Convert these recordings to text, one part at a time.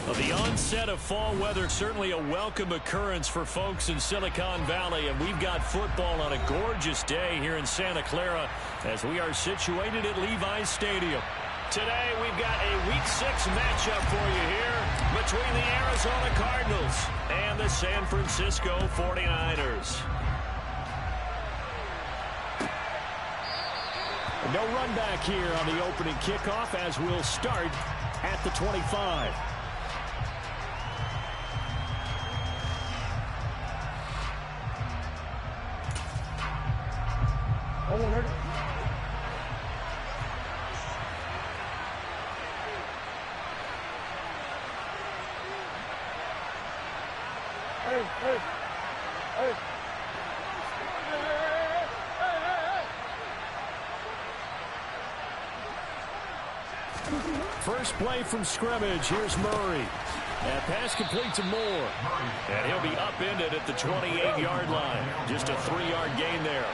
Well, the onset of fall weather, certainly a welcome occurrence for folks in Silicon Valley, and we've got football on a gorgeous day here in Santa Clara as we are situated at Levi's Stadium. Today, we've got a Week 6 matchup for you here between the Arizona Cardinals and the San Francisco 49ers. No run back here on the opening kickoff as we'll start at the 25. First play from scrimmage. Here's Murray. And pass complete to Moore. And he'll be upended at the 28-yard line. Just a 3-yard gain there.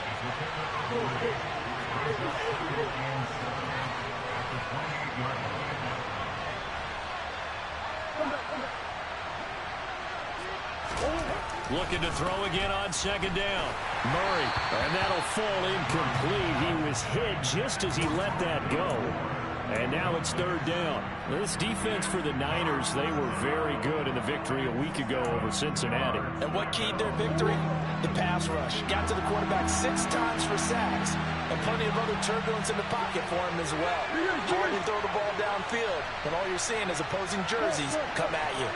Looking to throw again on second down. Murray. And that'll fall incomplete. He was hit just as he let that go. And now it's third down. This defense for the Niners, they were very good in the victory a week ago over Cincinnati. And what keyed their victory? The pass rush. Got to the quarterback 6 times for sacks. And plenty of other turbulence in the pocket for him as well. Hard to throw the ball downfield when all you're seeing is opposing jerseys come at you.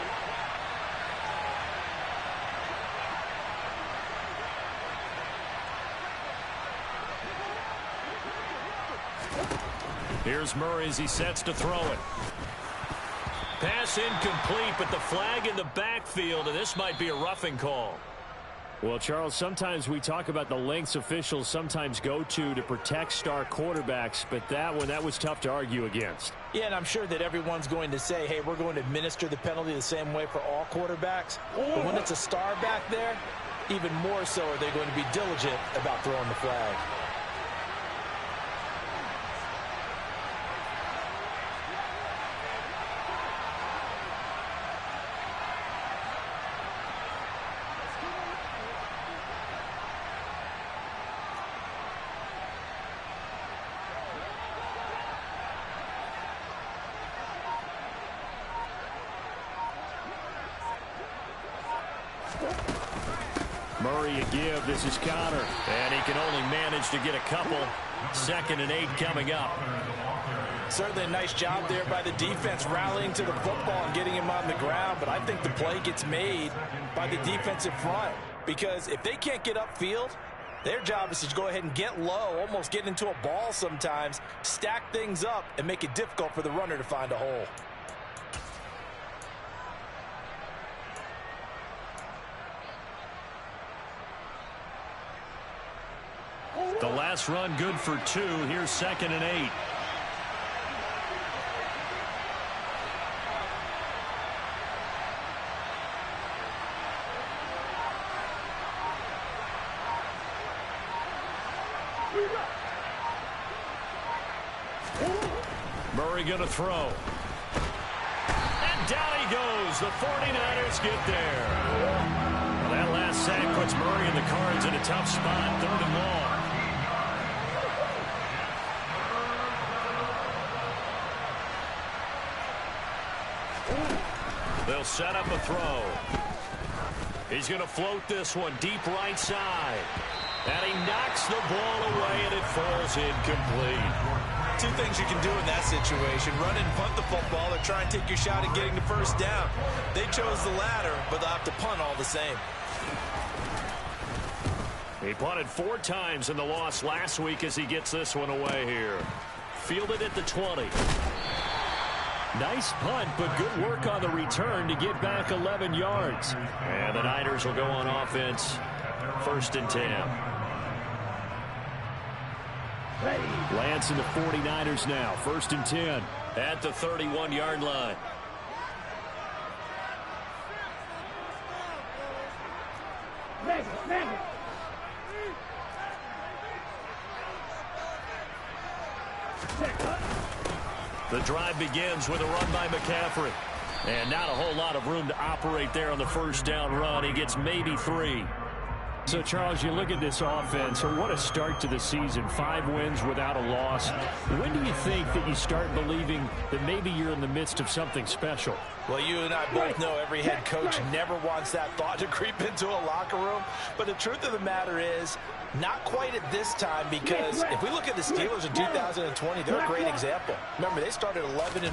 Here's Murray as he sets to throw it. Pass incomplete, but the flag in the backfield, and this might be a roughing call. Well, Charles, sometimes we talk about the lengths officials sometimes go to protect star quarterbacks, but that was tough to argue against. Yeah, and I'm sure that everyone's going to say, hey, we're going to administer the penalty the same way for all quarterbacks. But when it's a star back there, even more so are they going to be diligent about throwing the flag. Murray a give. This is Connor. And he can only manage to get a couple. 2nd and 8 coming up. Certainly a nice job there by the defense rallying to the football and getting him on the ground. But I think the play gets made by the defensive front. Because if they can't get upfield, their job is to go ahead and get low, almost get into a ball sometimes, stack things up, and make it difficult for the runner to find a hole. The last run good for 2. Here's 2nd and 8. Murray going to throw. And down he goes. The 49ers get there. Well, that last sack puts Murray and the Cards in a tough spot. 3rd and long. They'll set up a throw. He's going to float this one deep right side. And he knocks the ball away, and it falls incomplete. 2 things you can do in that situation. Run and punt the football or try and take your shot at getting the first down. They chose the latter, but they'll have to punt all the same. He punted 4 times in the loss last week as he gets this one away here. Fielded at the 20. Nice punt, but good work on the return to get back 11 yards. And the Niners will go on offense. 1st and 10. Lance and the 49ers now. 1st and 10 at the 31-yard line. The drive begins with a run by McCaffrey. And not a whole lot of room to operate there on the first down run. He gets maybe 3. So, Charles, you look at this offense, or what a start to the season. 5 wins without a loss. When do you think that you start believing that maybe you're in the midst of something special? Well, you and I both know every head coach never wants that thought to creep into a locker room. But the truth of the matter is, not quite at this time, because if we look at the Steelers in 2020, they're a great example. Remember, they started 11-0,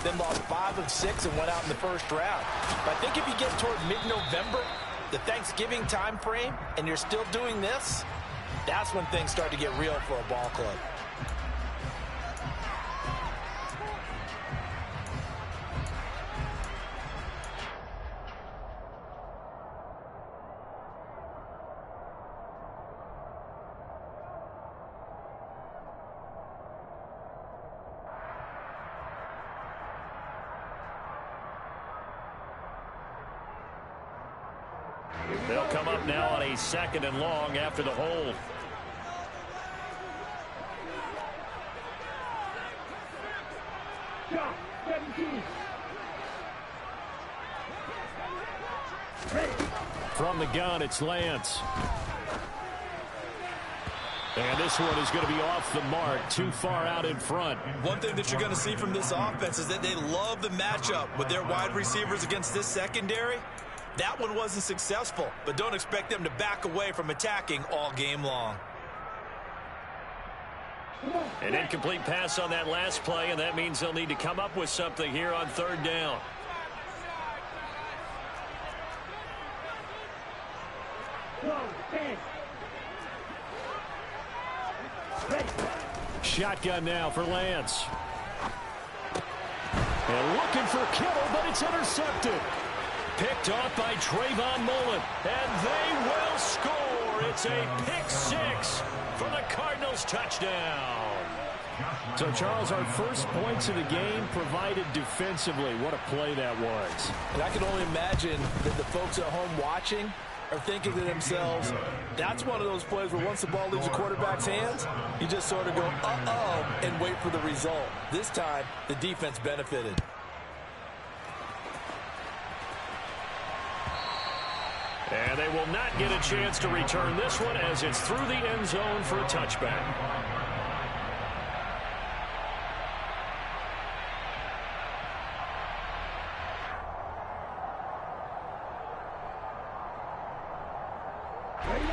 then lost 5 of 6 and went out in the first round. But I think if you get toward mid-November, the Thanksgiving time frame, and you're still doing this, that's when things start to get real for a ball club. They'll come up now on a 2nd and long after the hold. From the gun, it's Lance. And this one is going to be off the mark, too far out in front. One thing that you're going to see from this offense is that they love the matchup with their wide receivers against this secondary. That one wasn't successful, but don't expect them to back away from attacking all game long. An incomplete pass on that last play, and that means they'll need to come up with something here on 3rd down. Shotgun now for Lance. And looking for Kittle, but it's intercepted. Picked off by Trayvon Mullen, and they will score. It's a pick 6 for the Cardinals touchdown. So, Charles, our first points of the game provided defensively. What a play that was. And I can only imagine that the folks at home watching are thinking to themselves, that's one of those plays where once the ball leaves the quarterback's hands, you just sort of go, uh-oh, and wait for the result. This time, the defense benefited. And they will not get a chance to return this one as it's through the end zone for a touchback.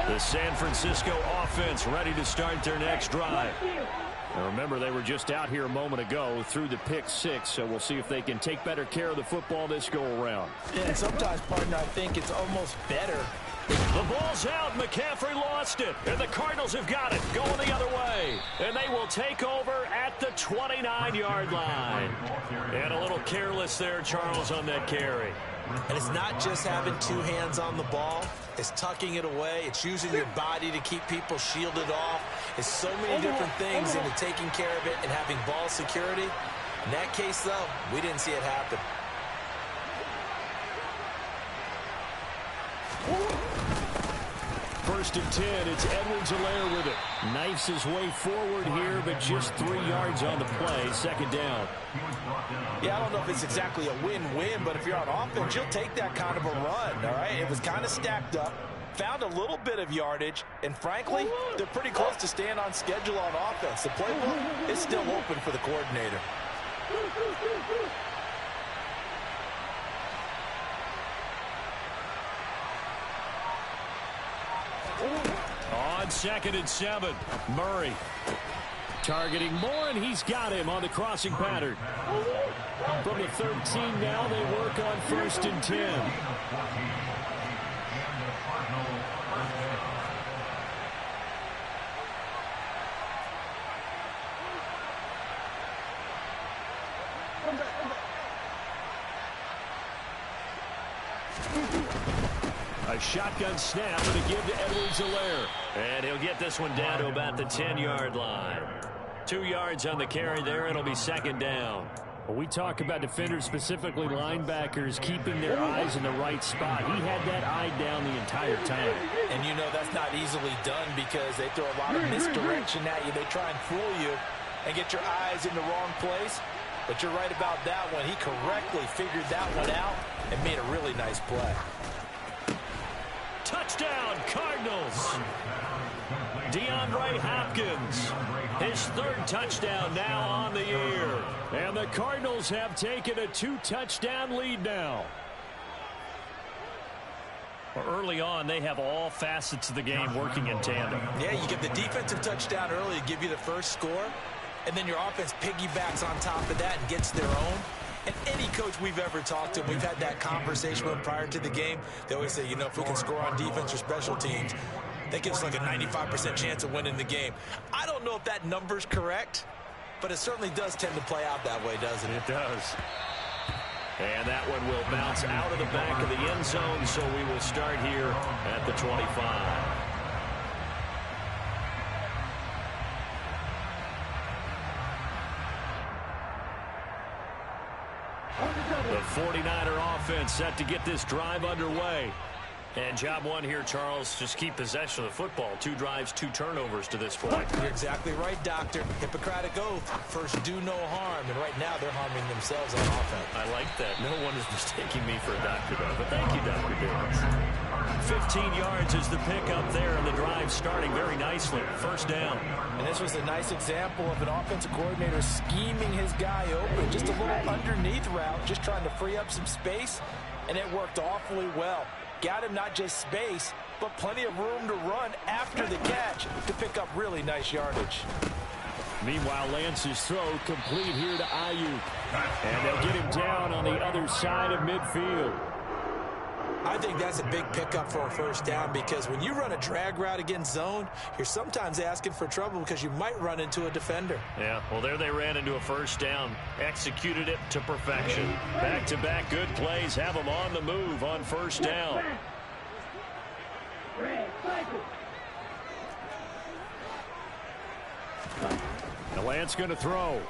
The San Francisco offense ready to start their next drive. Now remember, they were just out here a moment ago through the pick 6, so we'll see if they can take better care of the football this go-around. Yeah, and sometimes, partner, I think it's almost better. The ball's out. McCaffrey lost it, and the Cardinals have got it going the other way. And they will take over at the 29-yard line. And a little careless there, Charles, on that carry. And it's not just having 2 hands on the ball. It's tucking it away. It's using your body to keep people shielded off. It's so many different things into taking care of it and having ball security. In that case, though, we didn't see it happen. First and 10, it's Rzsl with it. Knifes his way forward here, but just 3 yards on the play. 2nd down. Yeah, I don't know if it's exactly a win-win, but if you're on offense, you'll take that kind of a run, all right? It was kind of stacked up, found a little bit of yardage, and frankly, they're pretty close to staying on schedule on offense. The playbook is still open for the coordinator. On 2nd and 7, Murray targeting Moore, and he's got him on the crossing pattern. From the 13 now, they work on 1st and 10. A shotgun snap and a give to Rzsl. And he'll get this one down to about the 10-yard line. 2 yards on the carry there. It'll be 2nd down. Well, we talk about defenders, specifically linebackers, keeping their eyes in the right spot. He had that eye down the entire time. And you know that's not easily done because they throw a lot of misdirection at you. They try and fool you and get your eyes in the wrong place. But you're right about that one. He correctly figured that one out and made a really nice play. Touchdown, Cardinals. DeAndre Hopkins, his third touchdown now on the year. And the Cardinals have taken a 2-touchdown lead now. Early on, they have all facets of the game working in tandem. Yeah, you get the defensive touchdown early to give you the first score, and then your offense piggybacks on top of that and gets their own. And any coach we've ever talked to, we've had that conversation with prior to the game, they always say, you know, if we can score on defense or special teams, that gives like a 95% chance of winning the game. I don't know if that number's correct, but it certainly does tend to play out that way, doesn't it? It does. And that one will bounce out of the back of the end zone, so we will start here at the 25. The 49er offense set to get this drive underway. And job one here, Charles, just keep possession of the football. 2 drives, 2 turnovers to this point. You're exactly right, Doctor. Hippocratic oath. First, do no harm. And right now, they're harming themselves on offense. I like that. No one is mistaking me for a doctor, though. But thank you, Dr. Davis. 15 yards is the pickup there, and the drive starting very nicely. First down. And this was a nice example of an offensive coordinator scheming his guy open. Just a little underneath route, just trying to free up some space, and it worked awfully well. Got him not just space, but plenty of room to run after the catch to pick up really nice yardage. Meanwhile, Lance's throw complete here to Ayuk. And they'll get him down on the other side of midfield. I think that's a big pickup for a first down because when you run a drag route against zone, you're sometimes asking for trouble because you might run into a defender. Yeah, well, there they ran into a first down. Executed it to perfection. Back-to-back good plays have them on the move on first down. Now Lance going to throw.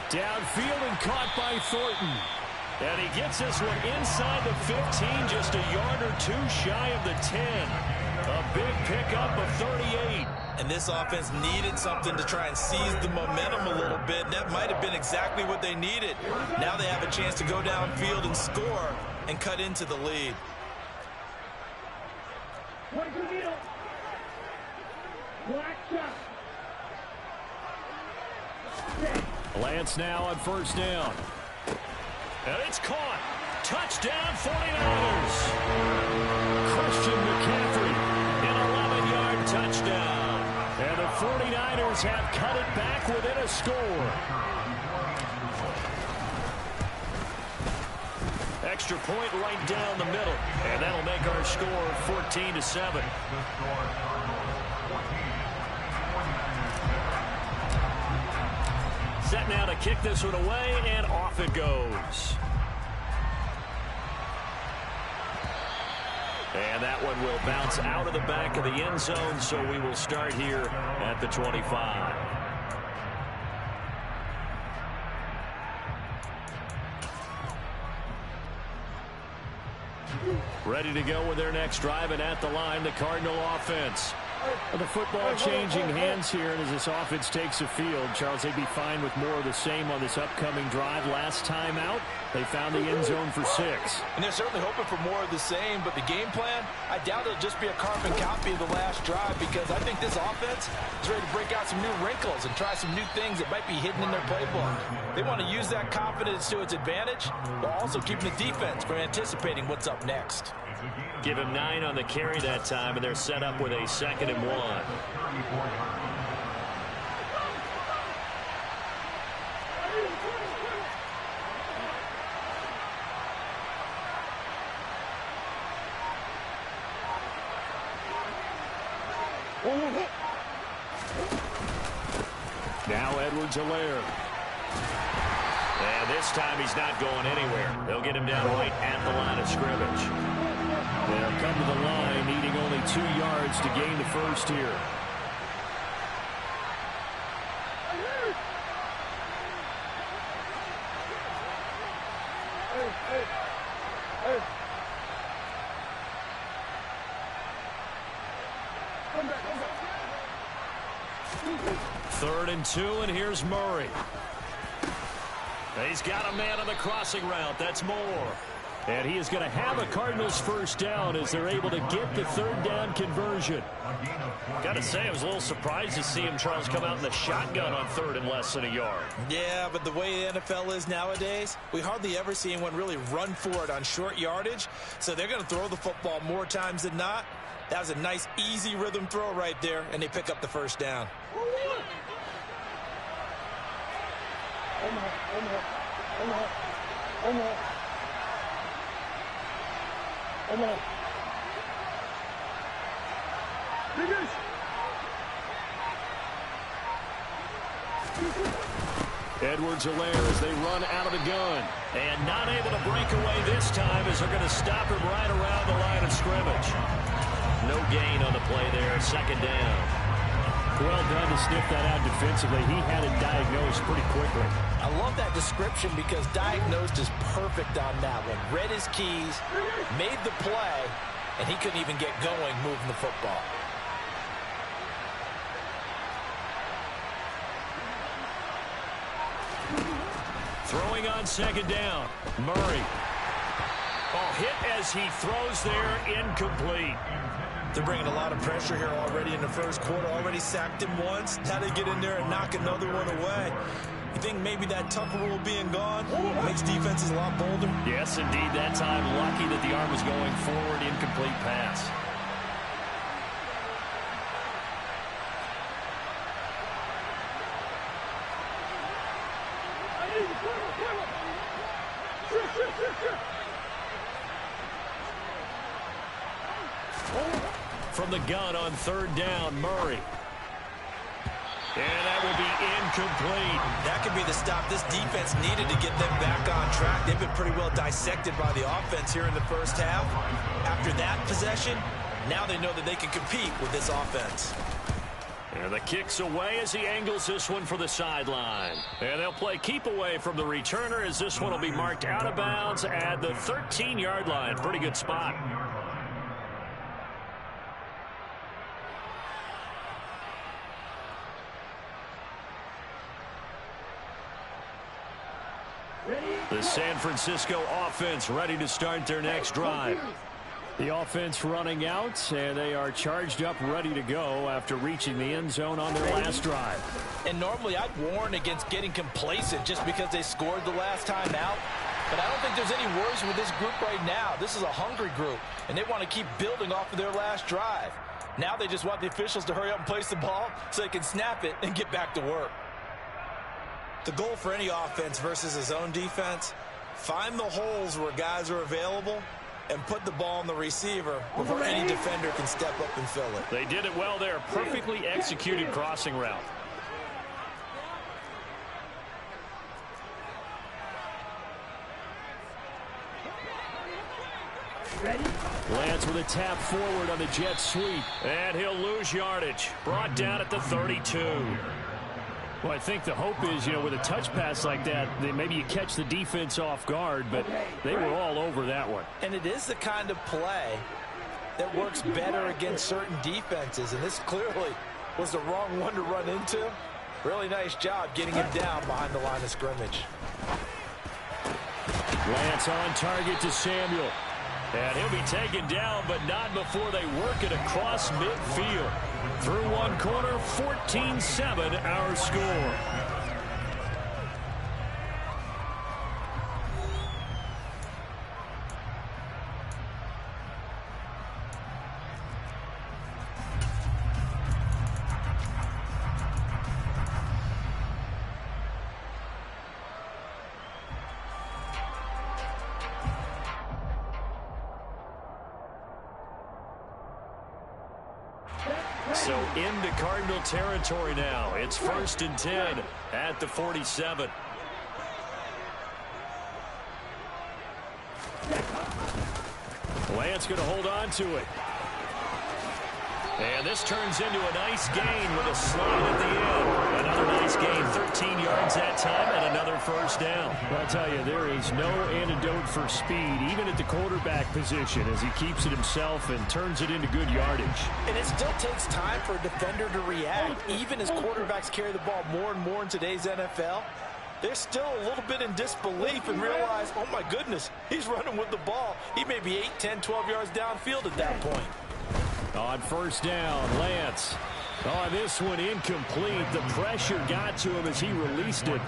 Downfield and caught by Thornton. And he gets this one inside the 15, just a yard or 2 shy of the 10. A big pickup of 38. And this offense needed something to try and seize the momentum a little bit. That might have been exactly what they needed. Now they have a chance to go downfield and score and cut into the lead. Lance now on first down. And it's caught. Touchdown, 49ers. Christian McCaffrey, an 11-yard touchdown. And the 49ers have cut it back within a score. Extra point right down the middle. And that'll make our score 14-7. Set now to kick this one away, and off it goes. And that one will bounce out of the back of the end zone, so we will start here at the 25. Ready to go with their next drive, and at the line, the Cardinal offense. The football changing hands here, and as this offense takes the field, Charles, they'd be fine with more of the same on this upcoming drive. Last time out, they found the end zone for 6. And they're certainly hoping for more of the same, but the game plan, I doubt it'll just be a carbon copy of the last drive because I think this offense is ready to break out some new wrinkles and try some new things that might be hidden in their playbook. They want to use that confidence to its advantage, while also keeping the defense from anticipating what's up next. Give him 9 on the carry that time, and they're set up with a 2nd and 1. Now Edwards-Helaire. And this time he's not going anywhere. They'll get him down right at the line of scrimmage. They'll come to the line, needing only 2 yards to gain the first here. 3rd and 2, and here's Murray. He's got a man on the crossing route. That's Moore. And he is going to have a Cardinals first down as they're able to get the 3rd down conversion. Got to say, I was a little surprised to see him, Charles, come out in the shotgun on 3rd and less than a yard. Yeah, but the way the NFL is nowadays, we hardly ever see anyone really run for it on short yardage. So they're going to throw the football more times than not. That was a nice, easy rhythm throw right there, and they pick up the first down. Edwards-Helaire as they run out of the gun. And not able to break away this time as they're going to stop him right around the line of scrimmage. No gain on the play there. 2nd down. Well done to sniff that out defensively. He had it diagnosed pretty quickly. I love that description because diagnosed is perfect on that one. Read his keys, made the play, and he couldn't even get going moving the football. Throwing on 2nd down. Murray. Oh, hit as he throws there, incomplete. They're bringing a lot of pressure here already in the first quarter. Already sacked him once. Now they get in there and knock another one away. You think maybe that Tucker rule being gone makes defenses a lot bolder? Yes, indeed. That time, lucky that the arm was going forward. Incomplete pass. From the gun on 3rd down, Murray. And that will be incomplete. That could be the stop this defense needed to get them back on track. They've been pretty well dissected by the offense here in the first half. After that possession, now they know that they can compete with this offense. And the kick's away as he angles this one for the sideline. And they'll play keep away from the returner as this one will be marked out of bounds at the 13-yard line. Pretty good spot. The San Francisco offense ready to start their next drive. The offense running out, and they are charged up, ready to go after reaching the end zone on their last drive. And normally I'd warn against getting complacent just because they scored the last time out. But I don't think there's any worries with this group right now. This is a hungry group, and they want to keep building off of their last drive. Now they just want the officials to hurry up and place the ball so they can snap it and get back to work. The goal for any offense versus his own defense, find the holes where guys are available and put the ball on the receiver before any defender can step up and fill it. They did it well there. Perfectly executed crossing route. Lance with a tap forward on the jet sweep. And he'll lose yardage. Brought down at the 32. Well, I think the hope is, with a touch pass like that, maybe you catch the defense off guard, but they were all over that one. And it is the kind of play that works better against certain defenses, and this clearly was the wrong one to run into. Really nice job getting him down behind the line of scrimmage. Lance on target to Samuel. And he'll be taken down, but not before they work it across midfield. Through one quarter, 14-7 our score. So into Cardinal territory now. It's 1st and 10 at the 47. Lance going to hold on to it. And this turns into a nice gain with a slide at the end. Another nice gain, 13 yards that time, and another first down. I'll tell you, there is no antidote for speed, even at the quarterback position, as he keeps it himself and turns it into good yardage. And it still takes time for a defender to react. Even as quarterbacks carry the ball more and more in today's NFL, they're still a little bit in disbelief and realize, oh my goodness, he's running with the ball. He may be 8, 10, 12 yards downfield at that point. On first down, Lance. Oh, this one incomplete. The pressure got to him as he released it.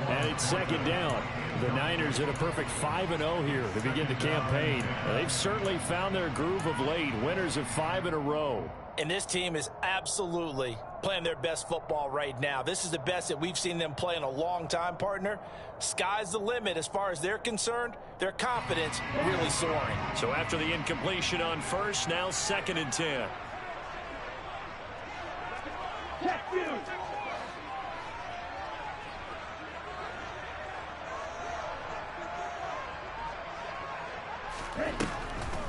And it's second down. The Niners at a perfect 5-0 here to begin the campaign. They've certainly found their groove of late. Winners of 5 in a row. And this team is absolutely playing their best football right now. This is the best that we've seen them play in a long time, partner. Sky's the limit as far as they're concerned. Their confidence really soaring. So after the incompletion on first, now 2nd and 10.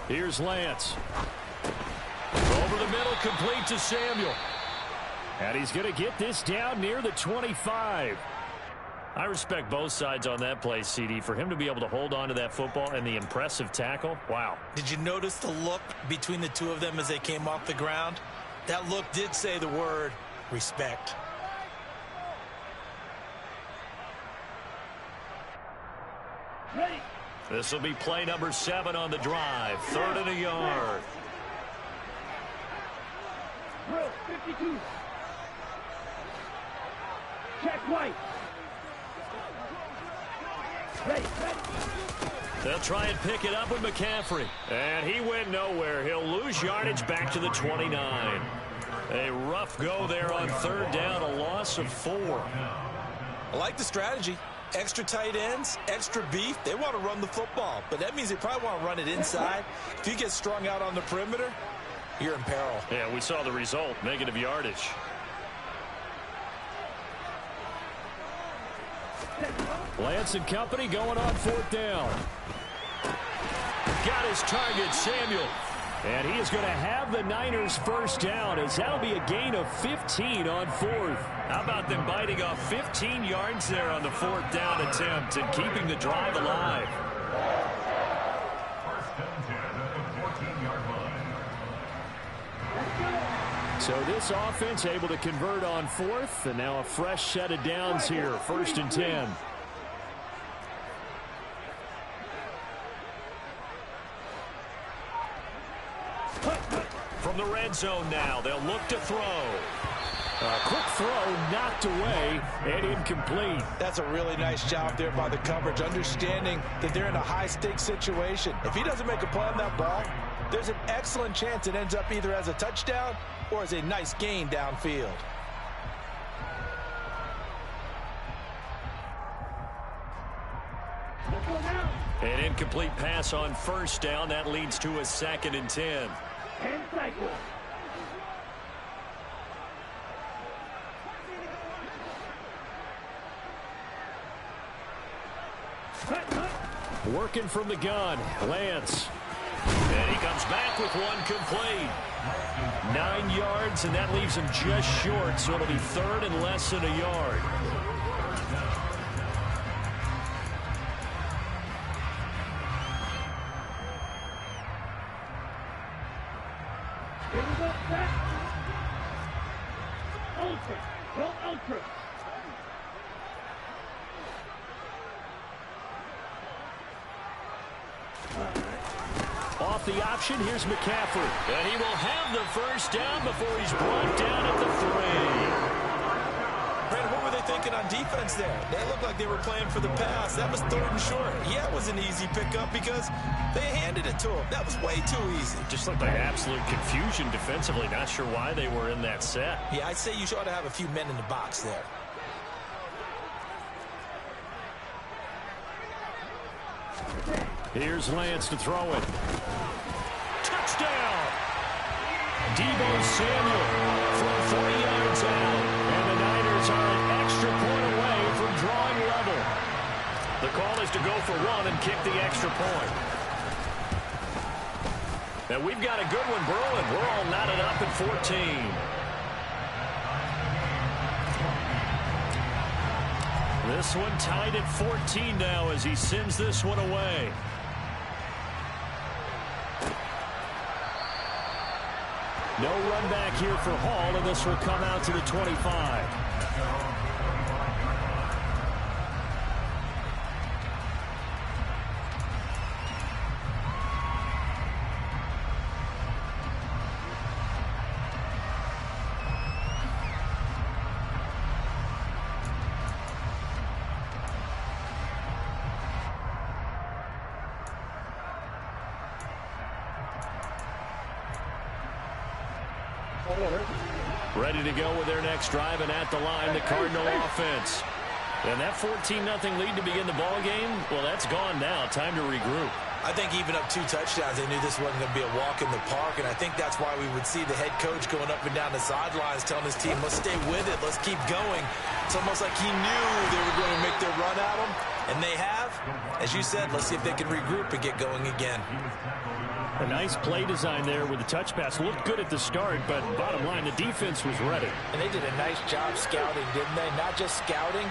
Here's Lance. Over the middle, complete to Samuel. And he's going to get this down near the 25. I respect both sides on that play, CD. For him to be able to hold on to that football and the impressive tackle, wow. Did you notice the look between the two of them as they came off the ground? That look did say the word respect. This will be play number 7 on the drive. 3rd and a yard. 52. Check White. Ready. They'll try and pick it up with McCaffrey. And he went nowhere. He'll lose yardage back to the 29. A rough go there on 3rd down, a loss of 4. I like the strategy. Extra tight ends, extra beef. They want to run the football, but that means they probably want to run it inside. If you get strung out on the perimeter, you're in peril. Yeah, we saw the result, negative yardage. Lance and company going on 4th down. Got his target, Samuel. And he is going to have the Niners first down, as that'll be a gain of 15 on 4th. How about them biting off 15 yards there on the 4th down attempt and keeping the drive alive? So this offense able to convert on 4th, and now a fresh set of downs here, 1st and 10. From the red zone now, they'll look to throw. A quick throw knocked away and incomplete. That's a really nice job there by the coverage, understanding that they're in a high-stakes situation. If he doesn't make a play on that ball, there's an excellent chance it ends up either as a touchdown or as a nice gain downfield. An incomplete pass on 1st down. That leads to a 2nd and 10. And cycle. Working from the gun, Lance. And he comes back with one complete. 9 yards, and that leaves him just short, so it'll be 3rd and less than a yard. Here we go, set. Ultra. Go ultra. Off the option, here's McCaffrey. And he will have the first down before he's brought down at the 3. Brandon, what were they thinking on defense there? They looked like they were playing for the pass. That was 3rd and short. Yeah, it was an easy pickup because they handed it to him. That was way too easy. Just looked like absolute confusion defensively. Not sure why they were in that set. Yeah, I'd say you ought to have a few men in the box there. Here's Lance to throw it. Touchdown! Deebo Samuel from 40 yards out. And the Niners are an extra point away from drawing level. The call is to go for 1 and kick the extra point. And we've got a good one brewing. We're all knotted up at 14. This one tied at 14 now as he sends this one away. No run back here for Hall, and this will come out to the 25. Ready to go with their next drive, and at the line, the Cardinal offense. And that 14-0 lead to begin the ball game, well, that's gone now. Time to regroup. I think even up 2 touchdowns, they knew this wasn't going to be a walk in the park, and I think that's why we would see the head coach going up and down the sidelines telling his team, let's stay with it, let's keep going. It's almost like he knew they were going to make their run at him, and they have. As you said, let's see if they can regroup and get going again. A nice play design there with the touch pass. Looked good at the start, but bottom line, the defense was ready. And they did a nice job scouting, didn't they? Not just scouting,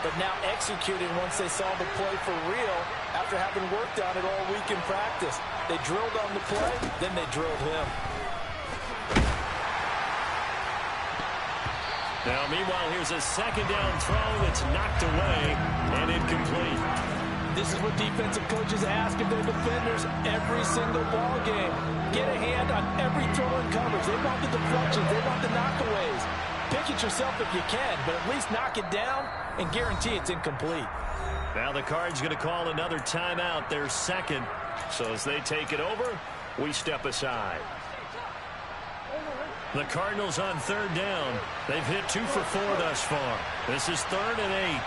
but now executing once they saw the play for real after having worked on it all week in practice. They drilled on the play, then they drilled him. Now, meanwhile, here's a second down throw that's knocked away and incomplete. This is what defensive coaches ask of their defenders every single ball game. Get a hand on every throw and coverage. They want the deflections. They want the knockaways. Pick it yourself if you can, but at least knock it down and guarantee it's incomplete. Now the Cards going to call another timeout, their second. So as they take it over, we step aside. The Cardinals on third down. They've hit 2 for 4 thus far. This is 3rd and 8.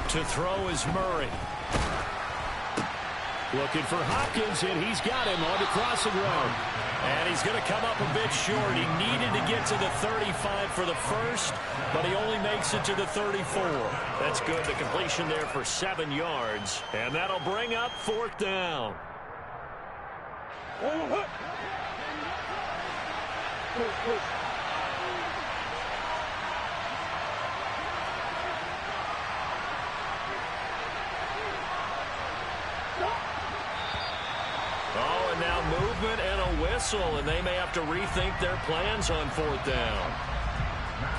To throw is Murray. Looking for Hopkins, and he's got him on the crossing route. And he's going to come up a bit short. He needed to get to the 35 for the first, but he only makes it to the 34. That's good. The completion there for 7 yards. And that'll bring up 4th down. Oh, and now movement and a whistle, and they may have to rethink their plans on 4th down.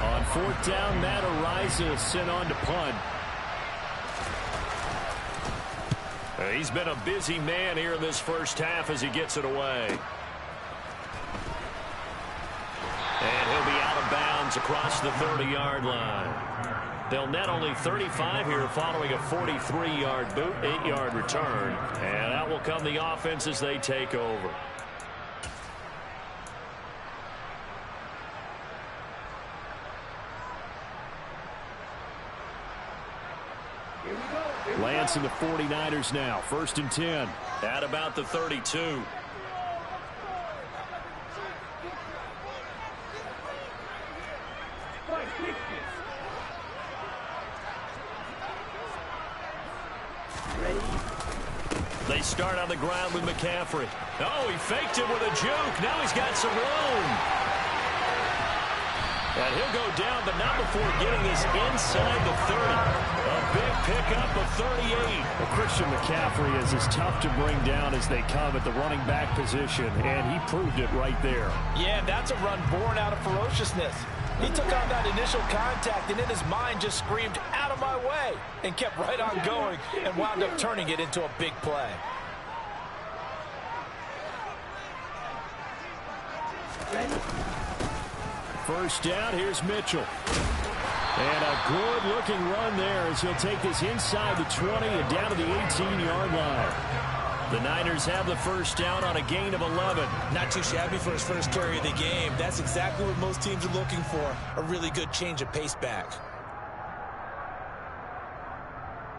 On 4th down, Matt Rzsl is sent on to punt. He's been a busy man here in this first half as he gets it away. And he'll be out of bounds across the 30-yard line. They'll net only 35 here following a 43-yard boot, 8-yard return. And out will come the offense as they take over. Lance and the 49ers now. 1st and 10. At about the 32. They start on the ground with McCaffrey. Oh, he faked it with a juke. Now he's got some room. And he'll go down, but not before getting this inside the 30. A big pickup of 38. Well, Christian McCaffrey is as tough to bring down as they come at the running back position, and he proved it right there. Yeah, that's a run born out of ferociousness. He took on that initial contact, and in his mind just screamed, out of my way, and kept right on going and wound up turning it into a big play. First down, here's Mitchell. And a good-looking run there as he'll take this inside the 20 and down to the 18-yard line. The Niners have the first down on a gain of 11. Not too shabby for his first carry of the game. That's exactly what most teams are looking for, a really good change of pace back.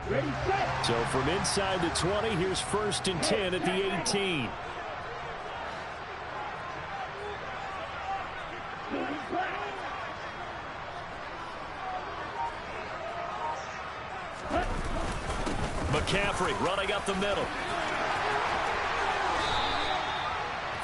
Ready, set. So from inside the 20, here's 1st and 10 at the 18. McCaffrey running up the middle.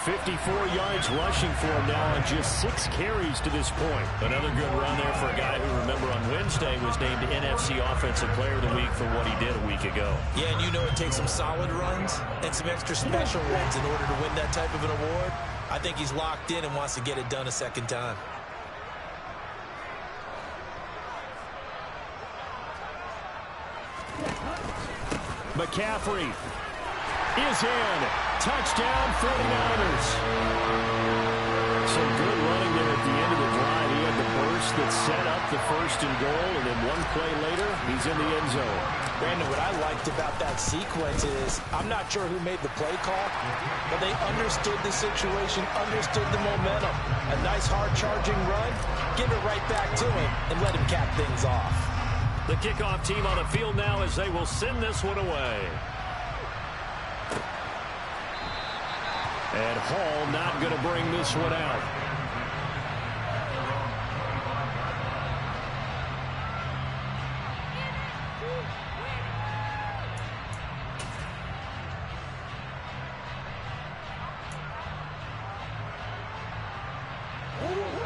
54 yards rushing for him now on just 6 carries to this point. Another good run there for a guy who, remember, on Wednesday was named NFC Offensive Player of the Week for what he did a week ago. Yeah, and you know it takes some solid runs and some extra special ones in order to win that type of an award. I think he's locked in and wants to get it done a second time. McCaffrey is in. Touchdown, 49ers. Some good running there at the end of the drive. He had the burst that set up the 1st and goal, and then one play later, he's in the end zone. Brandon, what I liked about that sequence is I'm not sure who made the play call, but they understood the situation, understood the momentum. A nice hard-charging run, give it right back to him, and let him cap things off. The kickoff team on the field now as they will send this one away. And Hall not going to bring this one out.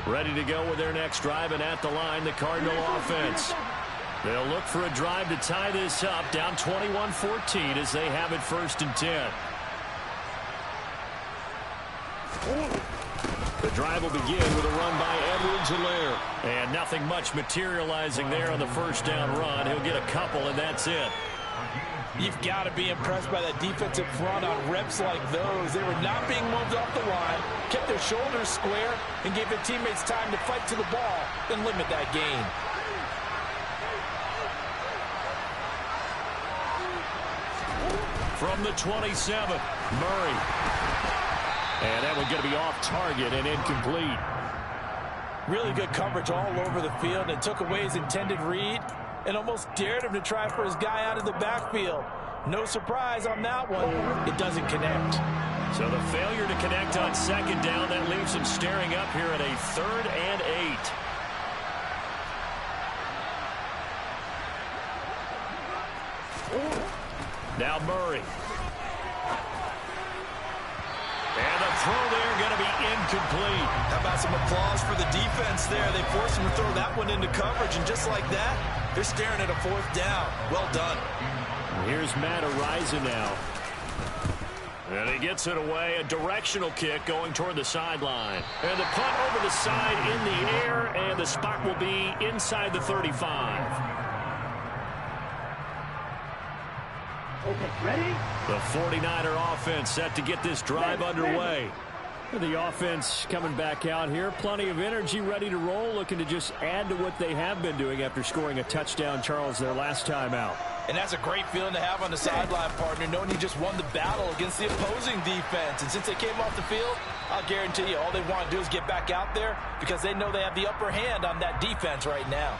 Ready to go with their next drive, and at the line, the Cardinal offense. They'll look for a drive to tie this up, down 21-14 as they have it 1st and 10. The drive will begin with a run by Rzsl. And nothing much materializing there on the 1st down run. He'll get a couple, and that's it. You've got to be impressed by that defensive front on reps like those. They were not being moved off the line, kept their shoulders square, and gave their teammates time to fight to the ball and limit that gain. From the 27, Murray. And that one's going to be off target and incomplete. Really good coverage all over the field, and took away his intended read and almost dared him to try for his guy out of the backfield. No surprise on that one. It doesn't connect. So the failure to connect on 2nd down, that leaves him staring up here at a 3rd and 8. Now Murray. And the throw there going to be incomplete. How about some applause for the defense there? They forced him to throw that one into coverage, and just like that, they're staring at a 4th down. Well done. Here's Matt Rzsl now. And he gets it away. A directional kick going toward the sideline. And the punt over the side in the air, and the spot will be inside the 35. Okay, ready? The 49er offense set to get this drive underway. The offense coming back out here. Plenty of energy, ready to roll, looking to just add to what they have been doing after scoring a touchdown, Charles, their last time out. And that's a great feeling to have on the sideline, partner, knowing you just won the battle against the opposing defense. And since they came off the field, I'll guarantee you all they want to do is get back out there because they know they have the upper hand on that defense right now.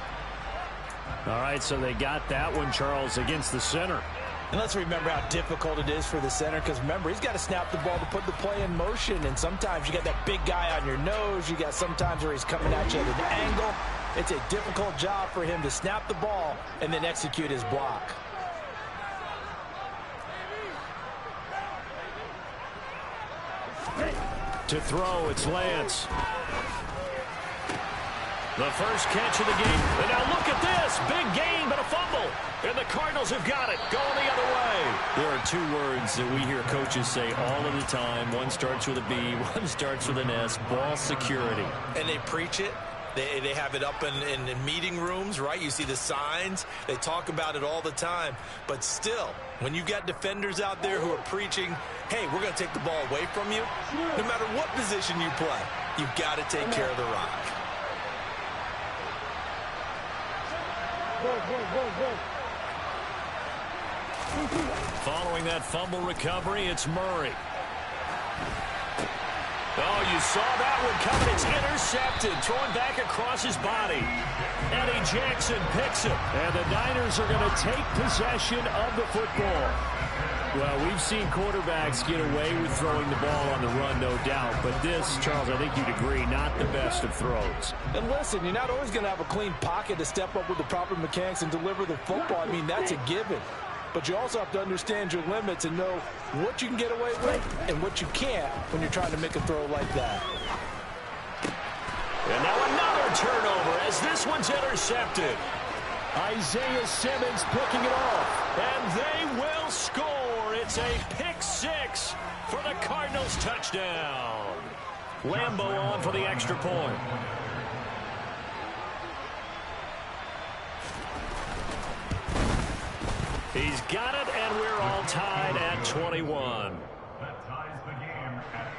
All right, so they got that one, Charles, against the center. And let's remember how difficult it is for the center, because remember, he's got to snap the ball to put the play in motion, and sometimes you got that big guy on your nose. You got sometimes where he's coming at you at an angle. It's a difficult job for him to snap the ball and then execute his block. To throw, it's Lance. The first catch of the game. And now look at this. Big gain, but a fumble. And the Cardinals have got it. Going the other way. There are 2 words that we hear coaches say all of the time. One starts with a B, one starts with an S. Ball security. And they preach it. They have it up in meeting rooms, right? You see the signs. They talk about it all the time. But still, when you've got defenders out there who are preaching, hey, we're going to take the ball away from you, no matter what position you play, you've got to take care of the rock. Following that fumble recovery, it's Murray. Oh, you saw that one coming. It's intercepted. Thrown back across his body. Eddie Jackson picks it. And the Niners are going to take possession of the football. Well, we've seen quarterbacks get away with throwing the ball on the run, no doubt. But this, Charles, I think you'd agree, not the best of throws. And listen, you're not always going to have a clean pocket to step up with the proper mechanics and deliver the football. I mean, that's a given. but you also have to understand your limits and know what you can get away with and what you can't when you're trying to make a throw like that. And now another turnover as this one's intercepted. Isaiah Simmons picking it off. And they will score. It's a pick six for the Cardinals touchdown. Lambo on for the extra point. He's got it, and we're all tied at 21. That ties the game at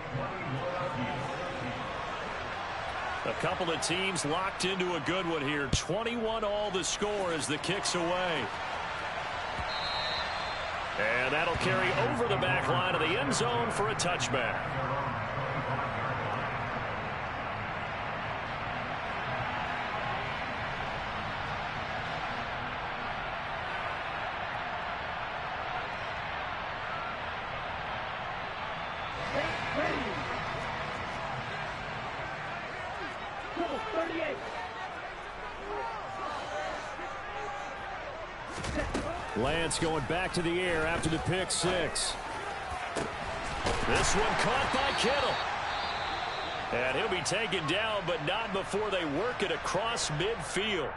21. A couple of teams locked into a good one here. 21 all the score as the kick's away. And that'll carry over the back line of the end zone for a touchback. Lance going back to the air after the pick six. This one caught by Kittle. And he'll be taken down, but not before they work it across midfield.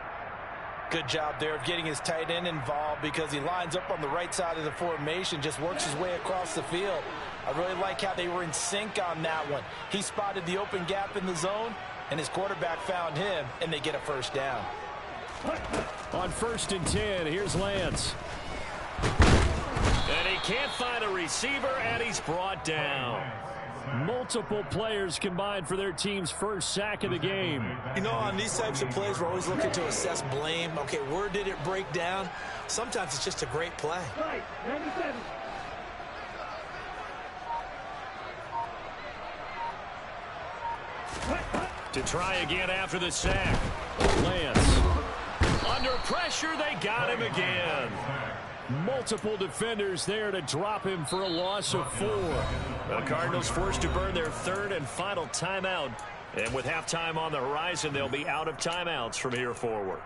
Good job there of getting his tight end involved because he lines up on the right side of the formation, just works his way across the field. I really like how they were in sync on that one. He spotted the open gap in the zone, and his quarterback found him, and they get a first down. On 1st and 10, here's Lance. And he can't find a receiver, and he's brought down. Multiple players combined for their team's first sack of the game. You know, on these types of plays, we're always looking to assess blame. Okay, where did it break down? Sometimes it's just a great play. Right, 97. To try again after the sack. Lance. Under pressure, they got him again. Multiple defenders there to drop him for a loss of 4. The Cardinals forced to burn their third and final timeout. And with halftime on the horizon, they'll be out of timeouts from here forward.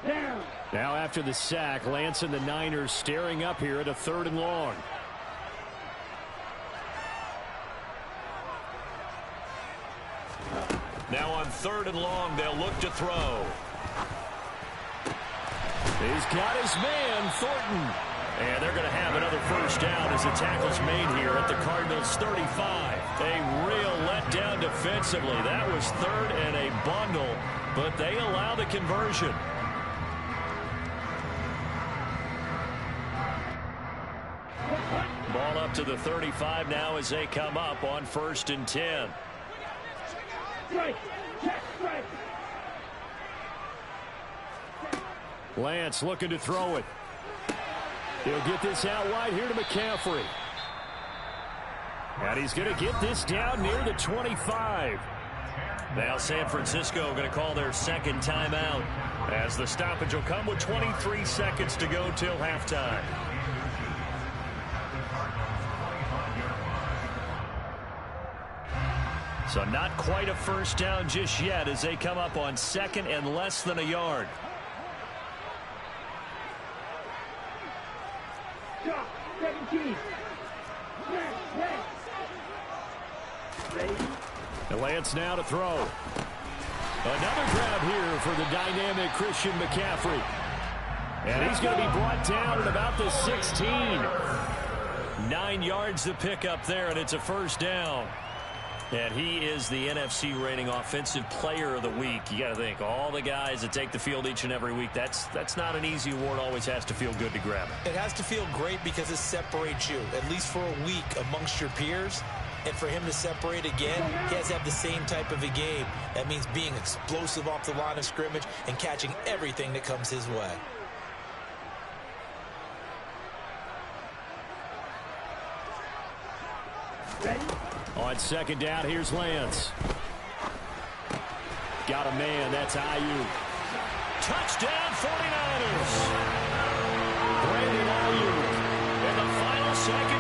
Down. Now after the sack, Lance and the Niners staring up here at a 3rd and long. Now on 3rd and long, they'll look to throw. He's got his man, Thornton. And they're going to have another first down as the tackle's made here at the Cardinals' 35. A real letdown defensively. That was 3rd and a bundle, but they allow the conversion. Ball up to the 35 now as they come up on 1st and 10. Strike. Check. Strike. Lance looking to throw it. He'll get this out wide here to McCaffrey. And he's going to get this down near the 25. Now San Francisco going to call their second timeout as the stoppage will come with 23 seconds to go till halftime. So not quite a first down just yet as they come up on 2nd and less than a yard. Drop. 17. Ready. And Lance now to throw. Another grab here for the dynamic Christian McCaffrey. And he's going to be brought down at about the 16. 9 yards to pick up there, and it's a first down. And he is the NFC rating offensive player of the week. You got to think, all the guys that take the field each and every week, that's not an easy award. Always has to feel good to grab it. It has to feel great because it separates you, at least for a week, amongst your peers. And for him to separate again, he has to have the same type of a game. That means being explosive off the line of scrimmage and catching everything that comes his way. Ready. On 2nd down, here's Lance. Got a man, that's Ayuk. Touchdown 49ers. Brandon Ayuk. And the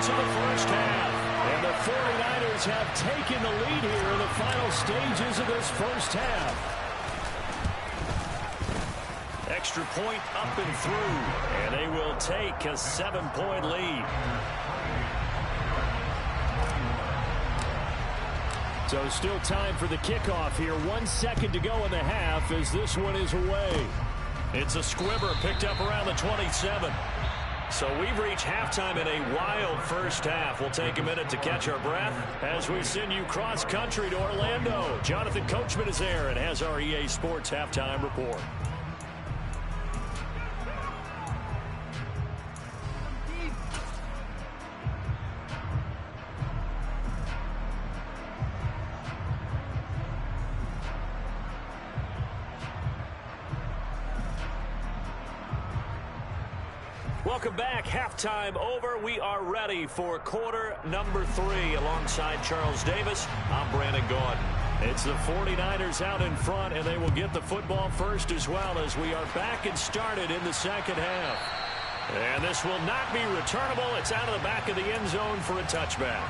minutes of the first half. And the 49ers have taken the lead here in the final stages of this first half. Extra point up and through. And they will take a 7-point lead. So still time for the kickoff here. 1 second to go in the half as this one is away. It's a squibber picked up around the 27. So we've reached halftime in a wild first half. We'll take a minute to catch our breath as we send you cross-country to Orlando. Jonathan Coachman is there and has our EA Sports halftime report. Welcome back. Halftime over. We are ready for quarter number 3 alongside Charles Davis. I'm Brandon Gordon. It's the 49ers out in front, and they will get the football first as well as we are back and started in the second half. And this will not be returnable. It's out of the back of the end zone for a touchback.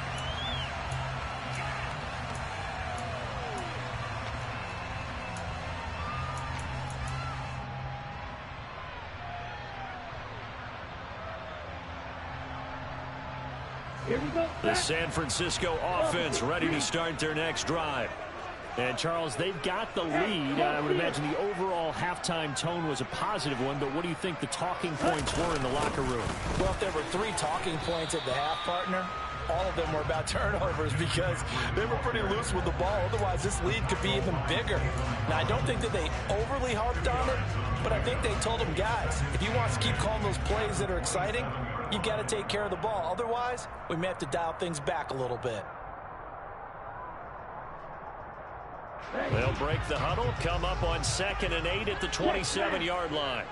The San Francisco offense ready to start their next drive. And, Charles, they've got the lead. I would imagine the overall halftime tone was a positive one, but what do you think the talking points were in the locker room? Well, if there were 3 talking points at the half, partner, all of them were about turnovers because they were pretty loose with the ball. Otherwise, this lead could be even bigger. Now, I don't think that they overly harped on it, but I think they told them, guys, if you want to keep calling those plays that are exciting, you've got to take care of the ball. Otherwise, we may have to dial things back a little bit. They'll break the huddle, come up on 2nd and 8 at the 27-yard line.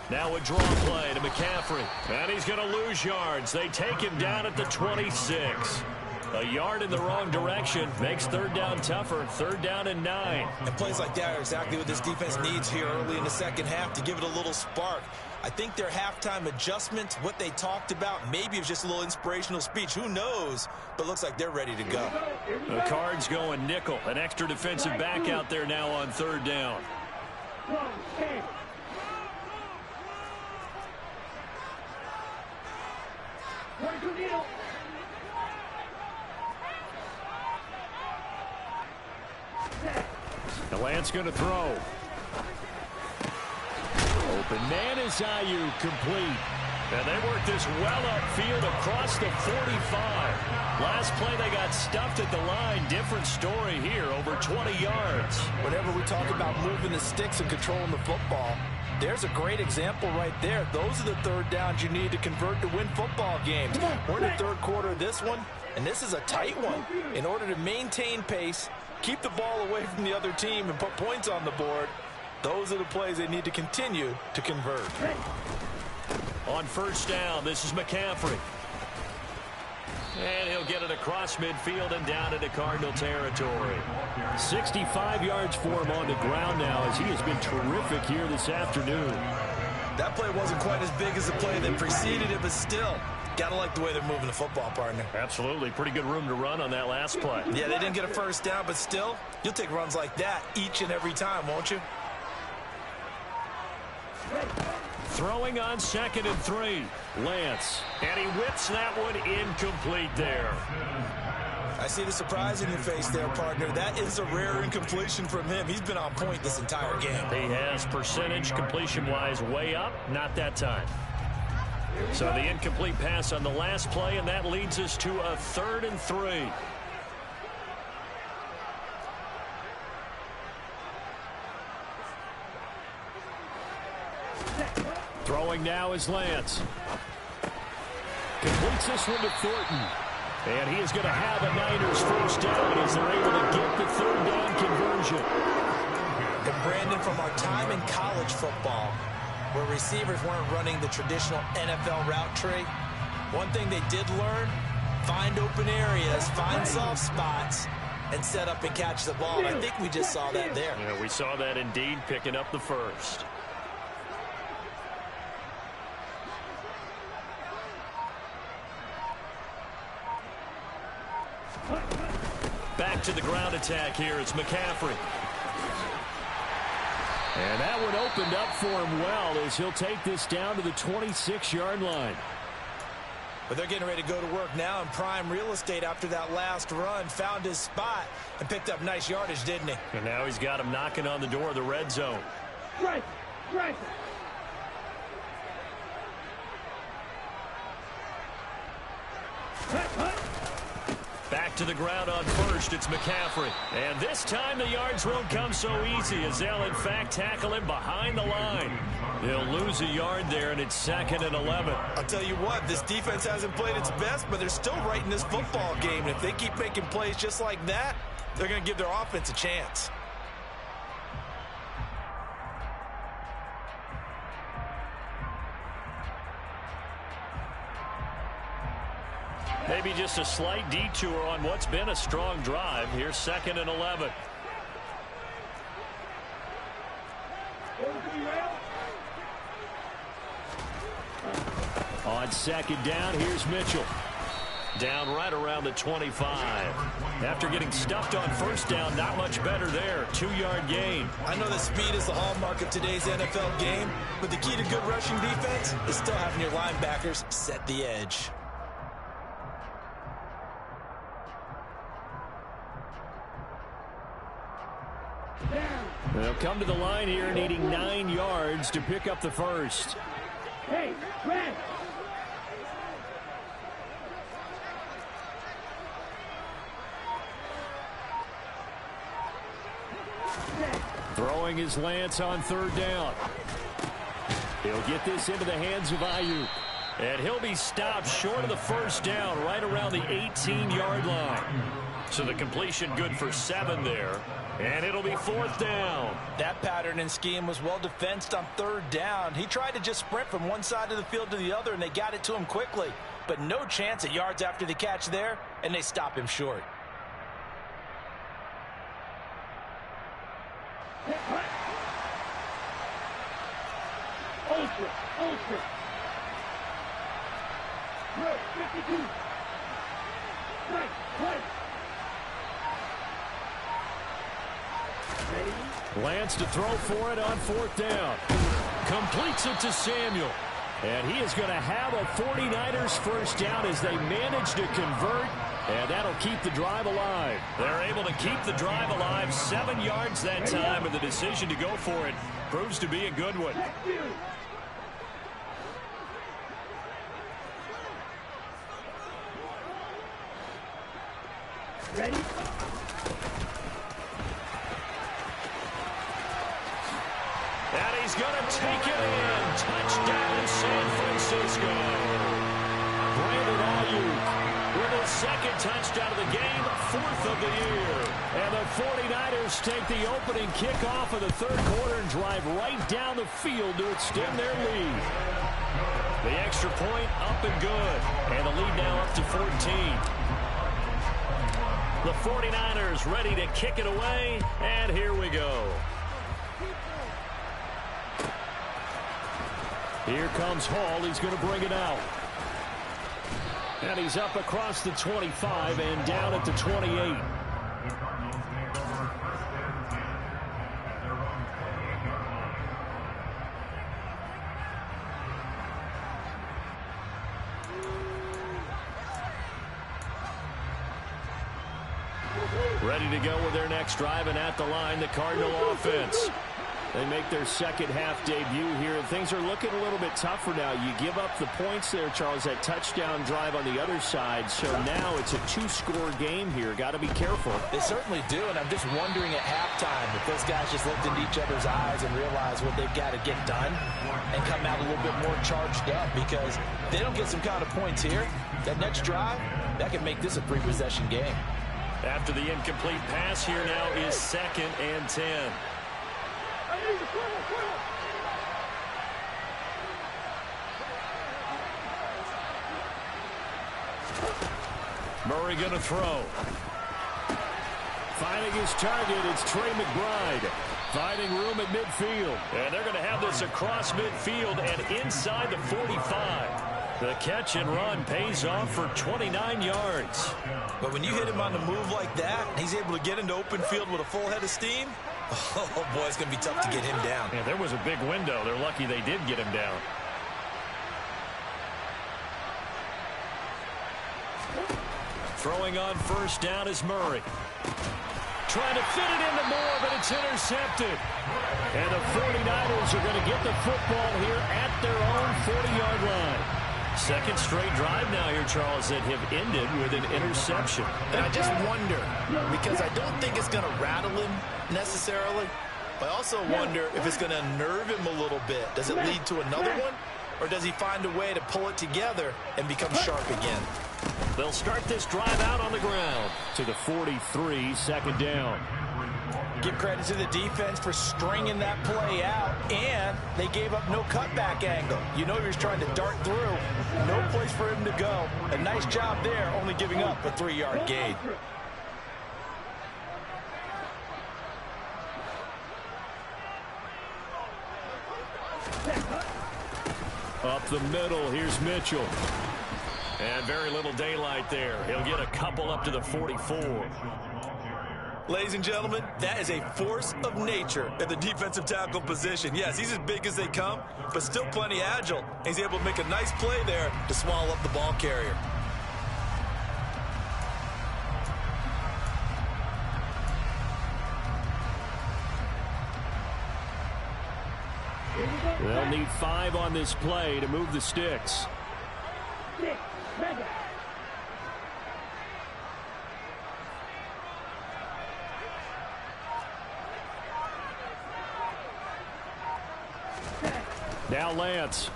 Now a draw play to McCaffrey. And he's going to lose yards. They take him down at the 26. A yard in the wrong direction makes third down tougher. 3rd down and 9. And plays like that are exactly what this defense needs here early in the second half to give it a little spark. I think their halftime adjustment, what they talked about, maybe it was just a little inspirational speech. Who knows? But looks like they're ready to go. The Cards going nickel. An extra defensive back out there now on 3rd down. Lance going to throw. Open man is Ayuk, complete. And they work this well upfield across the 45. Last play they got stuffed at the line. Different story here, over 20 yards. Whenever we talk about moving the sticks and controlling the football, there's a great example right there. Those are the 3rd downs you need to convert to win football games. We're in the 3rd quarter of this one, and this is a tight one. In order to maintain pace, keep the ball away from the other team, and put points on the board, those are the plays they need to continue to convert. On 1st down, this is McCaffrey. And he'll get it across midfield and down into Cardinal territory. 65 yards for him on the ground now as he has been terrific here this afternoon. That play wasn't quite as big as the play that preceded it, but still, got to like the way they're moving the football, partner. Absolutely. Pretty good room to run on that last play. Yeah, they didn't get a 1st down, but still, you'll take runs like that each and every time, won't you? Throwing on 2nd and 3. Lance. And he whips that one incomplete there. I see the surprise in your face there, partner. That is a rare incompletion from him. He's been on point this entire game. He has percentage completion-wise way up. Not that time. So the incomplete pass on the last play, and that leads us to a 3rd and 3. Throwing now is Lance. Completes this one to Thornton. And he is going to have a Niners 1st down as they're able to get the 3rd down conversion. And Brandon, from our time in college football, where receivers weren't running the traditional NFL route tree, one thing they did learn, find open areas, find soft spots, and set up and catch the ball. And I think we just saw that there. Yeah, we saw that indeed, picking up the first. Back to the ground attack here. It's McCaffrey. And that one opened up for him well as he'll take this down to the 26-yard line. But they're getting ready to go to work now in prime real estate after that last run. Found his spot and picked up nice yardage, didn't he? And now he's got him knocking on the door of the red zone. Strike. Strike. Back to the ground on first. It's McCaffrey. And this time the yards won't come so easy as they'll, in fact, tackle him behind the line. They'll lose a yard there, and it's 2nd and 11. I'll tell you what, this defense hasn't played its best, but they're still right in this football game. And if they keep making plays just like that, they're going to give their offense a chance. Maybe just a slight detour on what's been a strong drive. Here's 2nd and 11. On 2nd down, here's Mitchell. Down right around the 25. After getting stuffed on 1st down, not much better there. 2-yard gain. I know that speed is the hallmark of today's NFL game, but the key to good rushing defense is still having your linebackers set the edge. They'll come to the line here needing 9 yards to pick up the first. Hey, Brad. Throwing his Lance on 3rd down. He'll get this into the hands of Ayuk. And he'll be stopped short of the 1st down right around the 18-yard line. So the completion good for 7 there. And it'll be 4th down. That pattern and scheme was well defensed on 3rd down. He tried to just sprint from one side of the field to the other, and they got it to him quickly. But no chance at yards after the catch there, and they stop him short. Ultra. Ultra. Road 52. Strike. Strike. Lance to throw for it on 4th down. Completes it to Samuel. And he is going to have a 49ers 1st down as they manage to convert. And that'll keep the drive alive. They're able to keep the drive alive. 7 yards that time, and the decision to go for it proves to be a good one. Ready? And he's going to take it in. Touchdown, San Francisco. Brandon Ayuk with his 2nd touchdown of the game, 4th of the year. And the 49ers take the opening kickoff of the 3rd quarter and drive right down the field to extend their lead. The extra point up and good. And the lead now up to 14. The 49ers ready to kick it away, and here we go. Here comes Hall. He's going to bring it out. And he's up across the 25 and down at the 28. Ready to go with their next drive, and at the line, the Cardinal offense. They make their second half debut here, and things are looking a little bit tougher now. You give up the points there, Charles, that touchdown drive on the other side. So now it's a 2-score game here. Got to be careful. They certainly do, and I'm just wondering at halftime if those guys just looked into each other's eyes and realized what they've got to get done and come out a little bit more charged up, because if they don't get some kind of points here, that next drive, that could make this a 3-possession game. After the incomplete pass, here now is 2nd and 10. Murray going to throw. Finding his target, it's Trey McBride. Finding room at midfield. And they're going to have this across midfield and inside the 45. The catch and run pays off for 29 yards. But when you hit him on the move like that, he's able to get into open field with a full head of steam. Oh, boy, it's going to be tough to get him down. Yeah, there was a big window. They're lucky they did get him down. Throwing on first down is Murray. Trying to fit it into Moore, but it's intercepted. And the 49ers are going to get the football here at their own 40-yard line. Second straight drive now here, Charles, that have ended with an interception. And I just wonder, because I don't think it's going to rattle him necessarily, but I also wonder if it's going to nerve him a little bit. Does it lead to another one, or does he find a way to pull it together and become sharp again? They'll start this drive out on the ground. To the 43, second down. Give credit to the defense for stringing that play out, and they gave up no cutback angle. You know he was trying to dart through. No place for him to go. A nice job there, only giving up a 3-yard gain. Up the middle, here's Mitchell. And very little daylight there. He'll get a couple up to the 44. Ladies and gentlemen, that is a force of nature at the defensive tackle position. Yes, he's as big as they come, but still plenty agile. He's able to make a nice play there to swallow up the ball carrier. They'll need 5 on this play to move the sticks. 6, mega. Now Lance.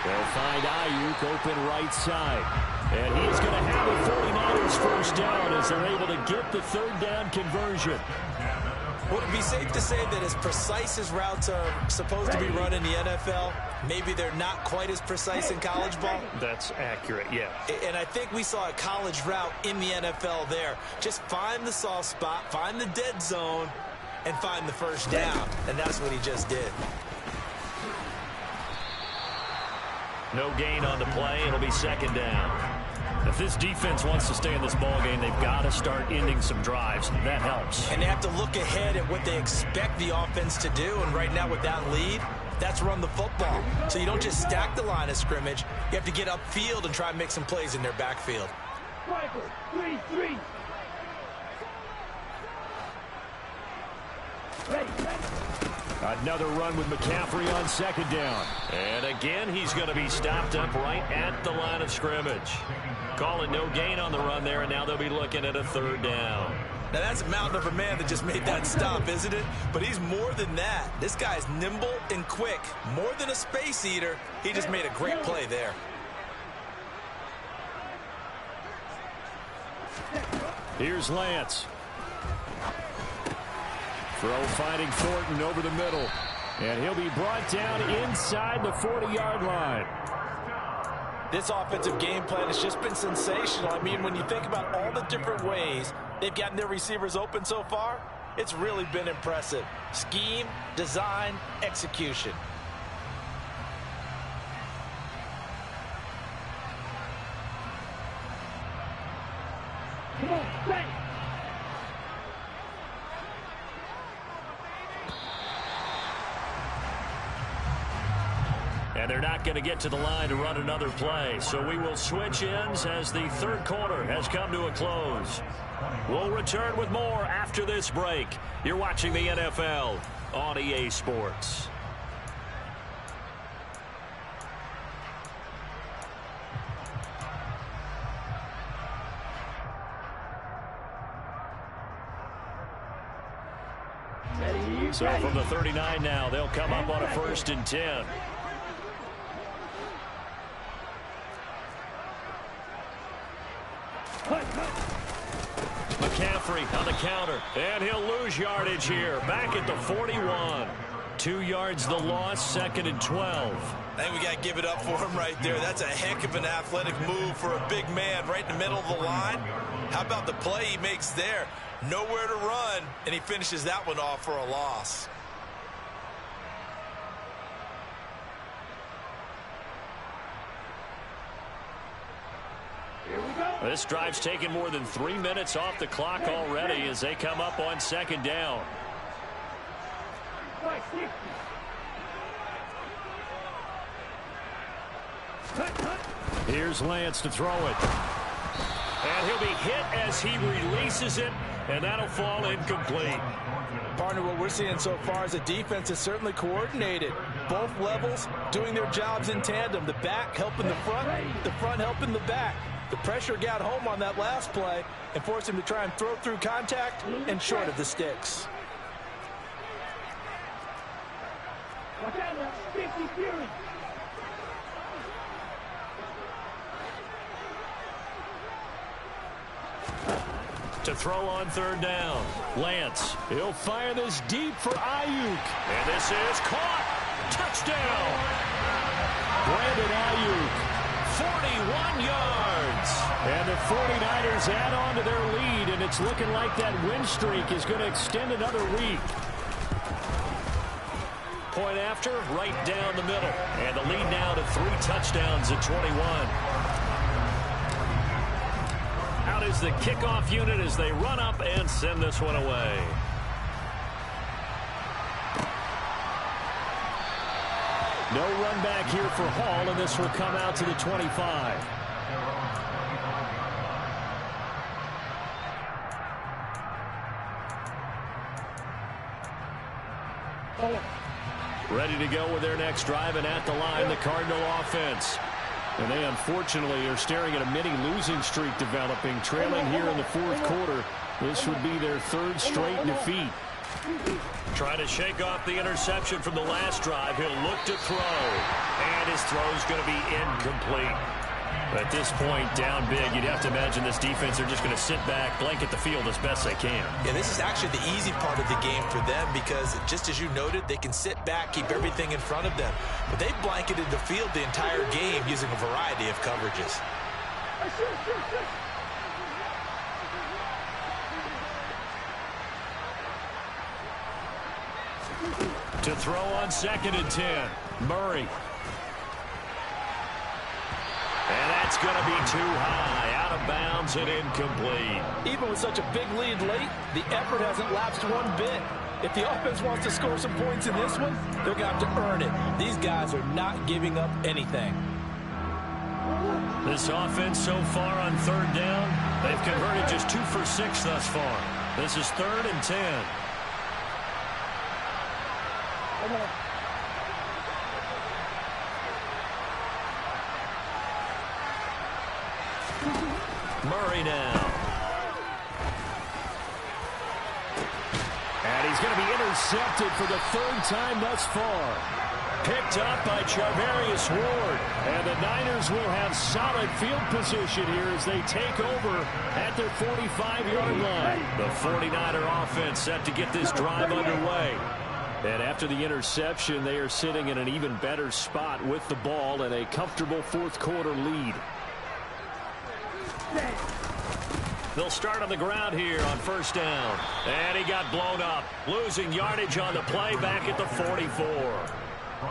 They'll find Ayuk open right side. And he's going to have a 49ers first down as they're able to get the third down conversion. Would it be safe to say that as precise as routes are supposed to be run in the NFL, maybe they're not quite as precise in college ball? That's accurate, yeah. And I think we saw a college route in the NFL there. Just find the soft spot, find the dead zone, and find the first down. And that's what he just did. No gain on the play. It'll be second down. If this defense wants to stay in this ballgame, they've got to start ending some drives. That helps. And they have to look ahead at what they expect the offense to do. And right now with that lead, that's run the football. So you don't just stack the line of scrimmage. You have to get upfield and try and make some plays in their backfield. 3-3. Ready. Another run with McCaffrey on second down. And again, he's going to be stopped up right at the line of scrimmage. Calling no gain on the run there, and now they'll be looking at a third down. Now that's a mountain of a man that just made that stop, isn't it? But he's more than that. This guy's nimble and quick. More than a space eater, he just made a great play there. Here's Lance. Throw finding Thornton over the middle. And he'll be brought down inside the 40-yard line. This offensive game plan has just been sensational. I mean, when you think about all the different ways they've gotten their receivers open so far, it's really been impressive. Scheme, design, execution. Come on, bang. And they're not going to get to the line to run another play. So we will switch ends as the third quarter has come to a close. We'll return with more after this break. You're watching the NFL on EA Sports. So from the 39 now, they'll come up on a 1st and 10. McCaffrey on the counter, and he'll lose yardage here. Back at the 41. 2 yards the loss, 2nd and 12. I think we got to give it up for him right there. That's a heck of an athletic move for a big man right in the middle of the line. How about the play he makes there? Nowhere to run, and he finishes that one off for a loss. This drive's taken more than 3 minutes off the clock already as they come up on 2nd down. Here's Lance to throw it. And he'll be hit as he releases it, and that'll fall incomplete. Partner, what we're seeing so far is the defense is certainly coordinated. Both levels doing their jobs in tandem. The back helping the front helping the back. The pressure got home on that last play and forced him to try and throw through contact and short of the sticks. Watch out now, 50 Fury. To throw on 3rd down. Lance. He'll fire this deep for Ayuk. And this is caught. Touchdown. Brandon Ayuk. 41 yards. And the 49ers add on to their lead, and it's looking like that win streak is going to extend another week. Point after, right down the middle. And the lead now to 3 touchdowns at 21. Out is the kickoff unit as they run up and send this one away. No run back here for Hall, and this will come out to the 25. Ready to go with their next drive, and at the line, the Cardinal offense. And they unfortunately are staring at a mini losing streak developing, trailing here in the 4th quarter. This would be their 3rd straight defeat. Trying to shake off the interception from the last drive. He'll look to throw. And his throw's going to be incomplete. At this point, down big, you'd have to imagine this defense are just going to sit back, blanket the field as best they can. Yeah, this is actually the easy part of the game for them because, just as you noted, they can sit back, keep everything in front of them. But they blanketed the field the entire game using a variety of coverages. To throw on 2nd and 10. Murray. And that's going to be too high. Out of bounds and incomplete. Even with such a big lead late, the effort hasn't lapsed one bit. If the offense wants to score some points in this one, they're going to have to earn it. These guys are not giving up anything. This offense so far on 3rd down, they've converted just 2 for 6 thus far. This is 3rd and 10. Murray now. And he's going to be intercepted for the 3rd time thus far. Picked up by Charvarius Ward. And the Niners will have solid field position here as they take over at their 45-yard line. The 49er offense set to get this drive underway. And after the interception, they are sitting in an even better spot with the ball and a comfortable 4th quarter lead. They'll start on the ground here on 1st down. And he got blown up. Losing yardage on the play back at the 44.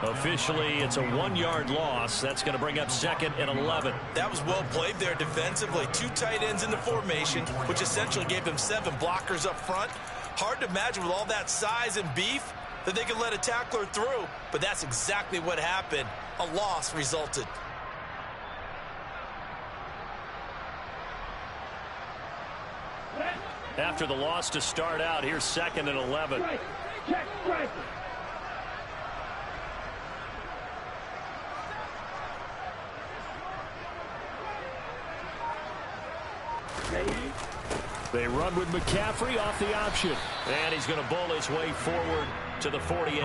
Officially, it's a 1-yard loss. That's going to bring up 2nd and 11. That was well played there defensively. 2 tight ends in the formation, which essentially gave them 7 blockers up front. Hard to imagine with all that size and beef that they could let a tackler through, but that's exactly what happened. A loss resulted. After the loss to start out, here's 2nd and 11. Check, strike. They run with McCaffrey off the option. And he's going to bowl his way forward to the 48.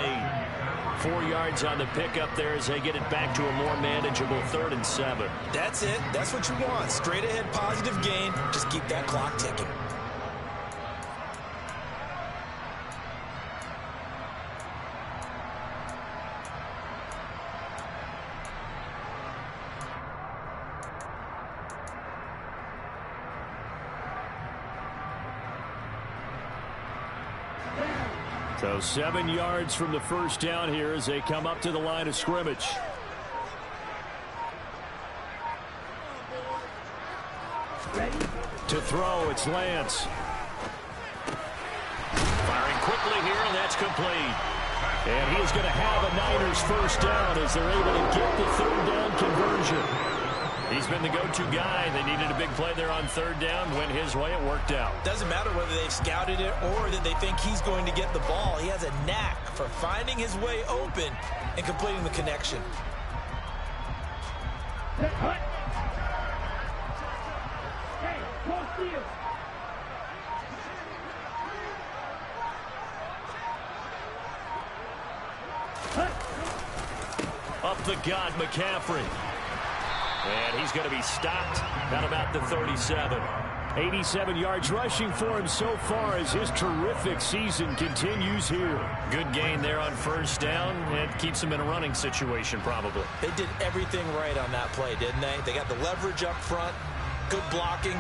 4 yards on the pickup there as they get it back to a more manageable 3rd and 7. That's it. That's what you want. Straight ahead positive gain. Just keep that clock ticking. So 7 yards from the first down here as they come up to the line of scrimmage. To throw, it's Lance. Firing quickly here, and that's complete. And he is going to have a Niners first down as they're able to get the third down conversion. He's been the go-to guy. They needed a big play there on third down. Went his way. It worked out. Doesn't matter whether they've scouted it or that they think he's going to get the ball. He has a knack for finding his way open and completing the connection. Up the gut, McCaffrey. And he's going to be stopped at about the 37. 87 yards rushing for him so far as his terrific season continues here. Good gain there on first down. It keeps him in a running situation probably. They did everything right on that play, didn't they? They got the leverage up front, good blocking,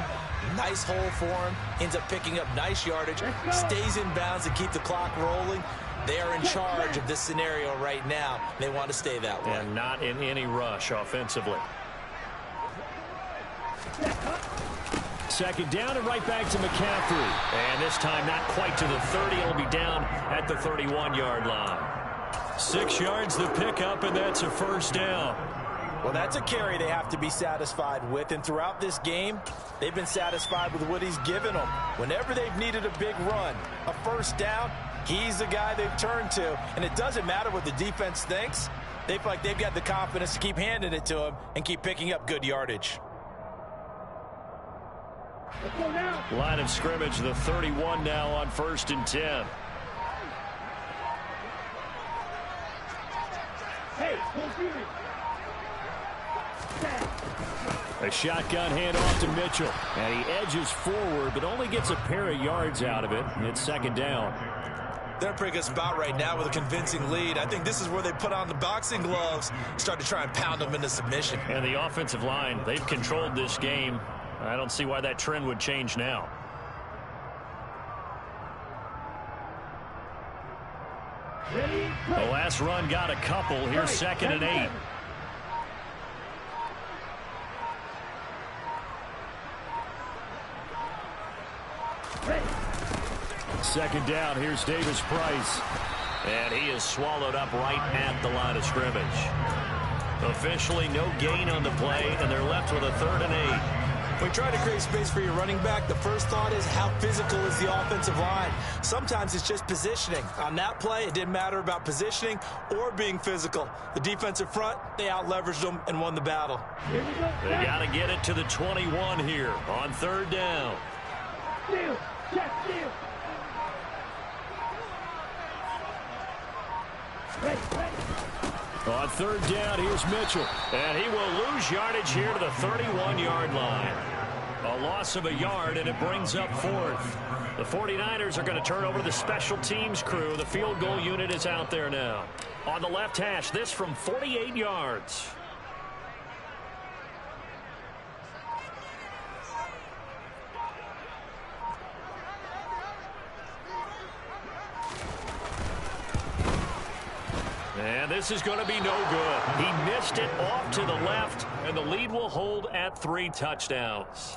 nice hole for him, ends up picking up nice yardage, stays in bounds to keep the clock rolling. They are in charge of this scenario right now. They want to stay that way. And not in any rush offensively. Second down and right back to McCaffrey. And this time not quite to the 30. It'll be down at the 31-yard line. 6 yards the pickup, and that's a first down. Well, that's a carry they have to be satisfied with. And throughout this game, they've been satisfied with what he's given them. Whenever they've needed a big run, a first down, he's the guy they've turned to. And it doesn't matter what the defense thinks. They feel like they've got the confidence to keep handing it to him and keep picking up good yardage. Line of scrimmage, the 31 now on 1st and 10. A shotgun handoff to Mitchell. And he edges forward, but only gets a pair of yards out of it. And it's second down. They're in a pretty good spot right now with a convincing lead. I think this is where they put on the boxing gloves, start to try and pound them into submission. And the offensive line, they've controlled this game. I don't see why that trend would change now. The last run got a couple. Here's 2nd and 8. Second down. Here's Davis Price. And he is swallowed up right at the line of scrimmage. Officially no gain on the play, and they're left with a 3rd and 8. When you try to create space for your running back, the first thought is how physical is the offensive line. Sometimes it's just positioning. On that play, it didn't matter about positioning or being physical. The defensive front, they out-leveraged them and won the battle. They got to get it to the 21 here on 3rd down. On 3rd down, here's Mitchell. And he will lose yardage here to the 31-yard line. A loss of a yard, and it brings up 4th. The 49ers are going to turn over to the special teams crew. The field goal unit is out there now. On the left hash, this from 48 yards. And this is going to be no good. He missed it off to the left, and the lead will hold at 3 touchdowns.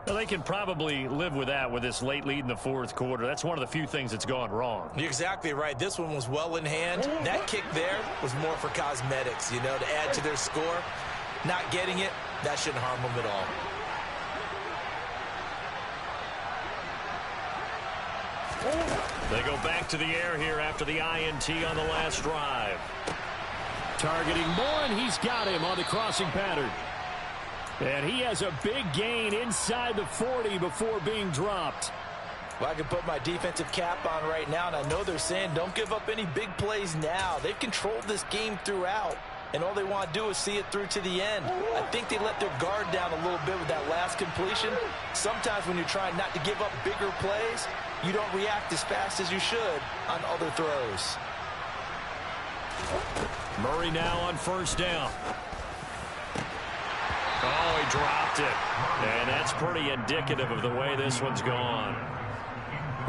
Well, they can probably live with that with this late lead in the 4th quarter. That's one of the few things that's gone wrong. You're exactly right. This one was well in hand. That kick there was more for cosmetics, you know, to add to their score. Not getting it, that shouldn't harm them at all. They go back to the air here after the INT on the last drive. Targeting Moore, and he's got him on the crossing pattern. And he has a big gain inside the 40 before being dropped. Well, I can put my defensive cap on right now, and I know they're saying don't give up any big plays now. They've controlled this game throughout, and all they want to do is see it through to the end. I think they let their guard down a little bit with that last completion. Sometimes when you're trying not to give up bigger plays, you don't react as fast as you should on other throws. Murray now on 1st down. Oh, he dropped it. And that's pretty indicative of the way this one's gone.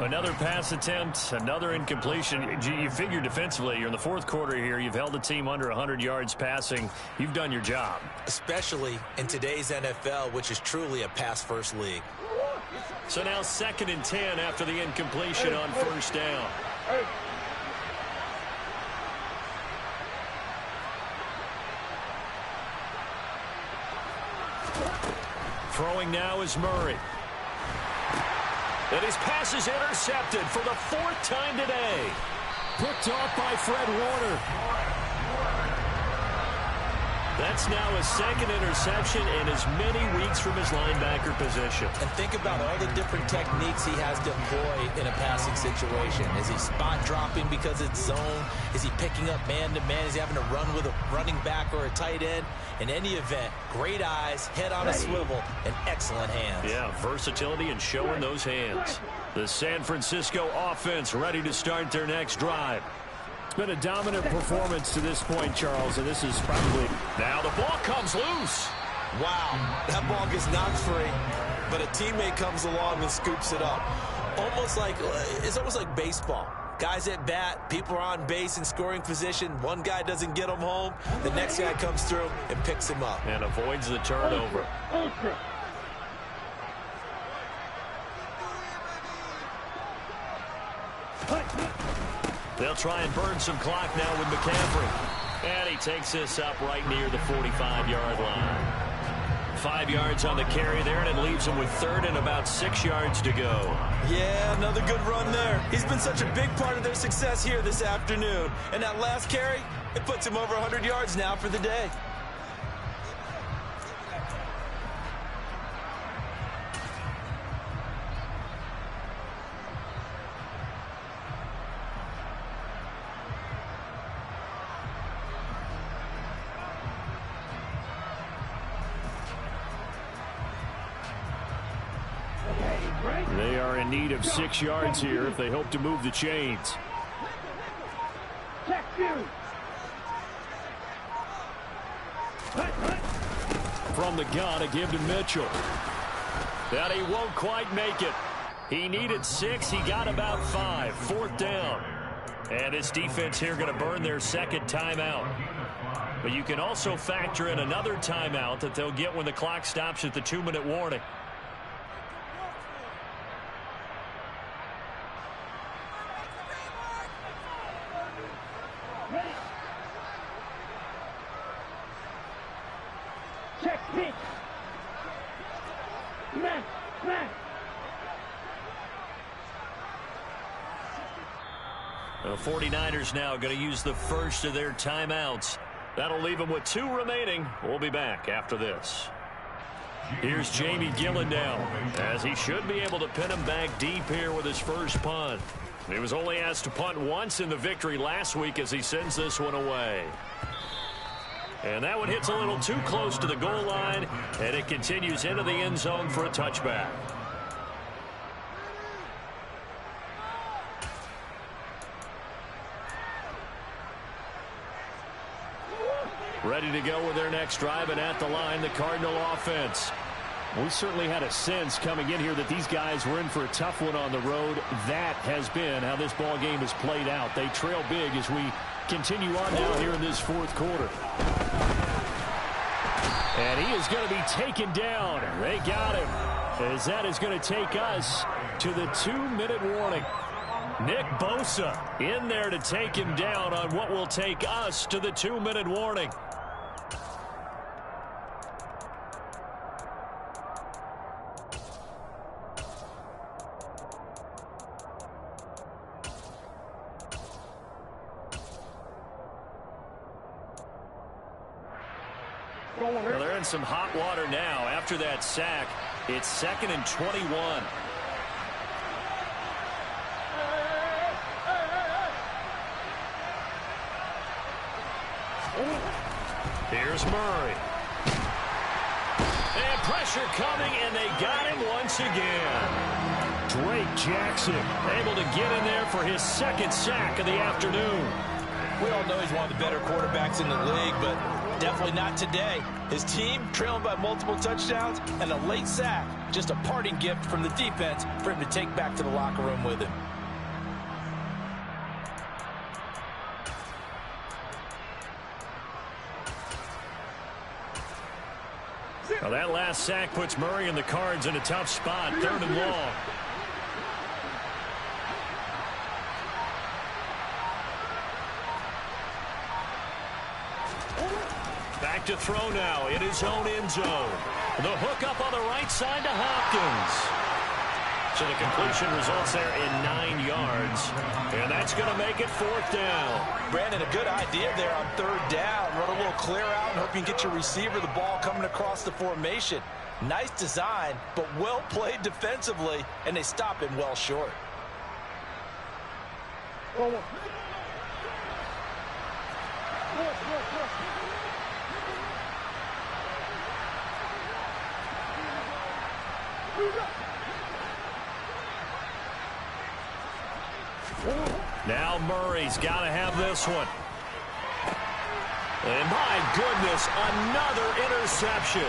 Another pass attempt, another incompletion. You figure defensively, you're in the fourth quarter here. You've held the team under 100 yards passing. You've done your job. Especially in today's NFL, which is truly a pass-first league. So now 2nd and 10 after the incompletion on first down. Throwing now is Murray. And his pass is intercepted for the 4th time today. Picked off by Fred Warner. That's now his 2nd interception in as many weeks from his linebacker position. And think about all the different techniques he has to employ in a passing situation. Is he spot dropping because it's zone? Is he picking up man-to-man? Is he having to run with a running back or a tight end? In any event, great eyes, head on a swivel, and excellent hands. Yeah, versatility and showing those hands. The San Francisco offense ready to start their next drive. It's been a dominant performance to this point, Charles, and this is probably... Now the ball comes loose. Wow, that ball gets knocked free, but a teammate comes along and scoops it up. It's almost like baseball. Guys at bat, people are on base in scoring position. One guy doesn't get him home. The next guy comes through and picks him up. And avoids the turnover. They'll try and burn some clock now with McCaffrey. And he takes this up right near the 45-yard line. 5 yards on the carry there, and it leaves him with 3rd and about 6 yards to go. Yeah, another good run there. He's been such a big part of their success here this afternoon. And that last carry, it puts him over 100 yards now for the day. They are in need of 6 yards here if they hope to move the chains. From the gun, a give to Mitchell. That he won't quite make it. He needed 6. He got about 5. 4th down. And his defense here going to burn their 2nd timeout. But you can also factor in another timeout that they'll get when the clock stops at the 2-minute warning. The 49ers now going to use the first of their timeouts. That'll leave them with 2 remaining. We'll be back after this. Here's Jamie Gillen now, as he should be able to pin him back deep here with his first punt. He was only asked to punt once in the victory last week as he sends this one away. And that one hits a little too close to the goal line, and it continues into the end zone for a touchback. Ready to go with their next drive, and at the line, the Cardinal offense. We certainly had a sense coming in here that these guys were in for a tough one on the road. That has been how this ball game has played out. They trail big as we continue on now here in this 4th quarter. And he is going to be taken down. They got him, as that is going to take us to the 2-minute warning. Nick Bosa in there to take him down on what will take us to the 2-minute warning. Well, they're in some hot water now. After that sack, it's 2nd and 21. Here's Murray. And pressure coming, and they got him once again. Drake Jackson able to get in there for his 2nd sack of the afternoon. We all know he's one of the better quarterbacks in the league, but Definitely not today. His team trailing by multiple touchdowns and a late sack. Just a parting gift from the defense for him to take back to the locker room with him. Well, that last sack puts Murray and the Cards in a tough spot. 3rd and long. Back to throw now in his own end zone. The hook up on the right side to Hopkins. So the completion results there in 9 yards. And that's going to make it 4th down. Brandon, a good idea there on 3rd down. Run a little clear out and hope you can get your receiver the ball coming across the formation. Nice design, but well played defensively, and they stop him well short. Now Murray's got to have this one. And my goodness, another interception.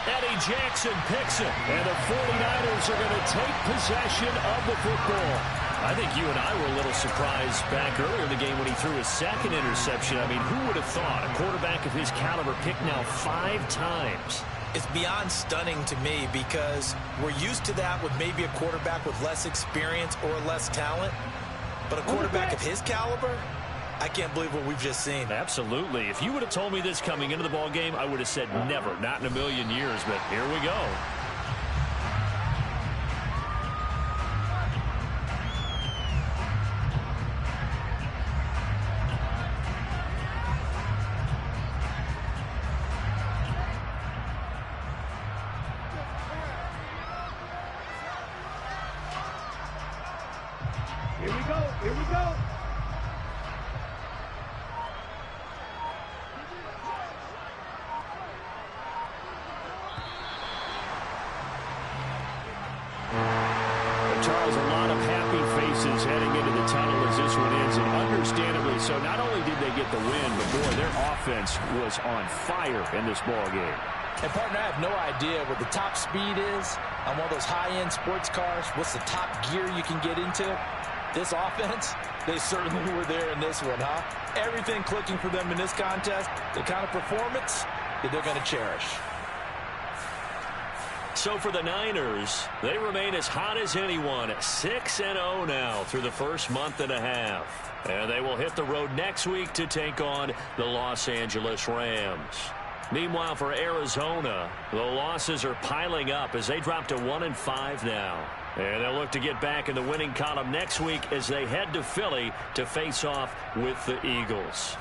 Eddie Jackson picks it. And the 49ers are going to take possession of the football. I think you and I were a little surprised back earlier in the game when he threw his 2nd interception. I mean, who would have thought a quarterback of his caliber picked now 5 times? It's beyond stunning to me because we're used to that with maybe a quarterback with less experience or less talent. But a quarterback of his caliber, I can't believe what we've just seen. Absolutely. If you would have told me this coming into the ball game, I would have said never, not in a million years. But here we go. Here we go. Here we go. Charles, a lot of happy faces heading into the tunnel as this one ends, and understandably so. Not only did they get the win, but boy, their offense was on fire in this ball game. And partner, I have no idea what the top speed is on one of those high-end sports cars. What's the top gear you can get into? This offense, they certainly were there in this one, huh? Everything clicking for them in this contest, the kind of performance that they're going to cherish. So for the Niners, they remain as hot as anyone, 6-0 now through the first month and a half. And they will hit the road next week to take on the Los Angeles Rams. Meanwhile, for Arizona, the losses are piling up as they drop to 1-5 now. And they'll look to get back in the winning column next week as they head to Philly to face off with the Eagles.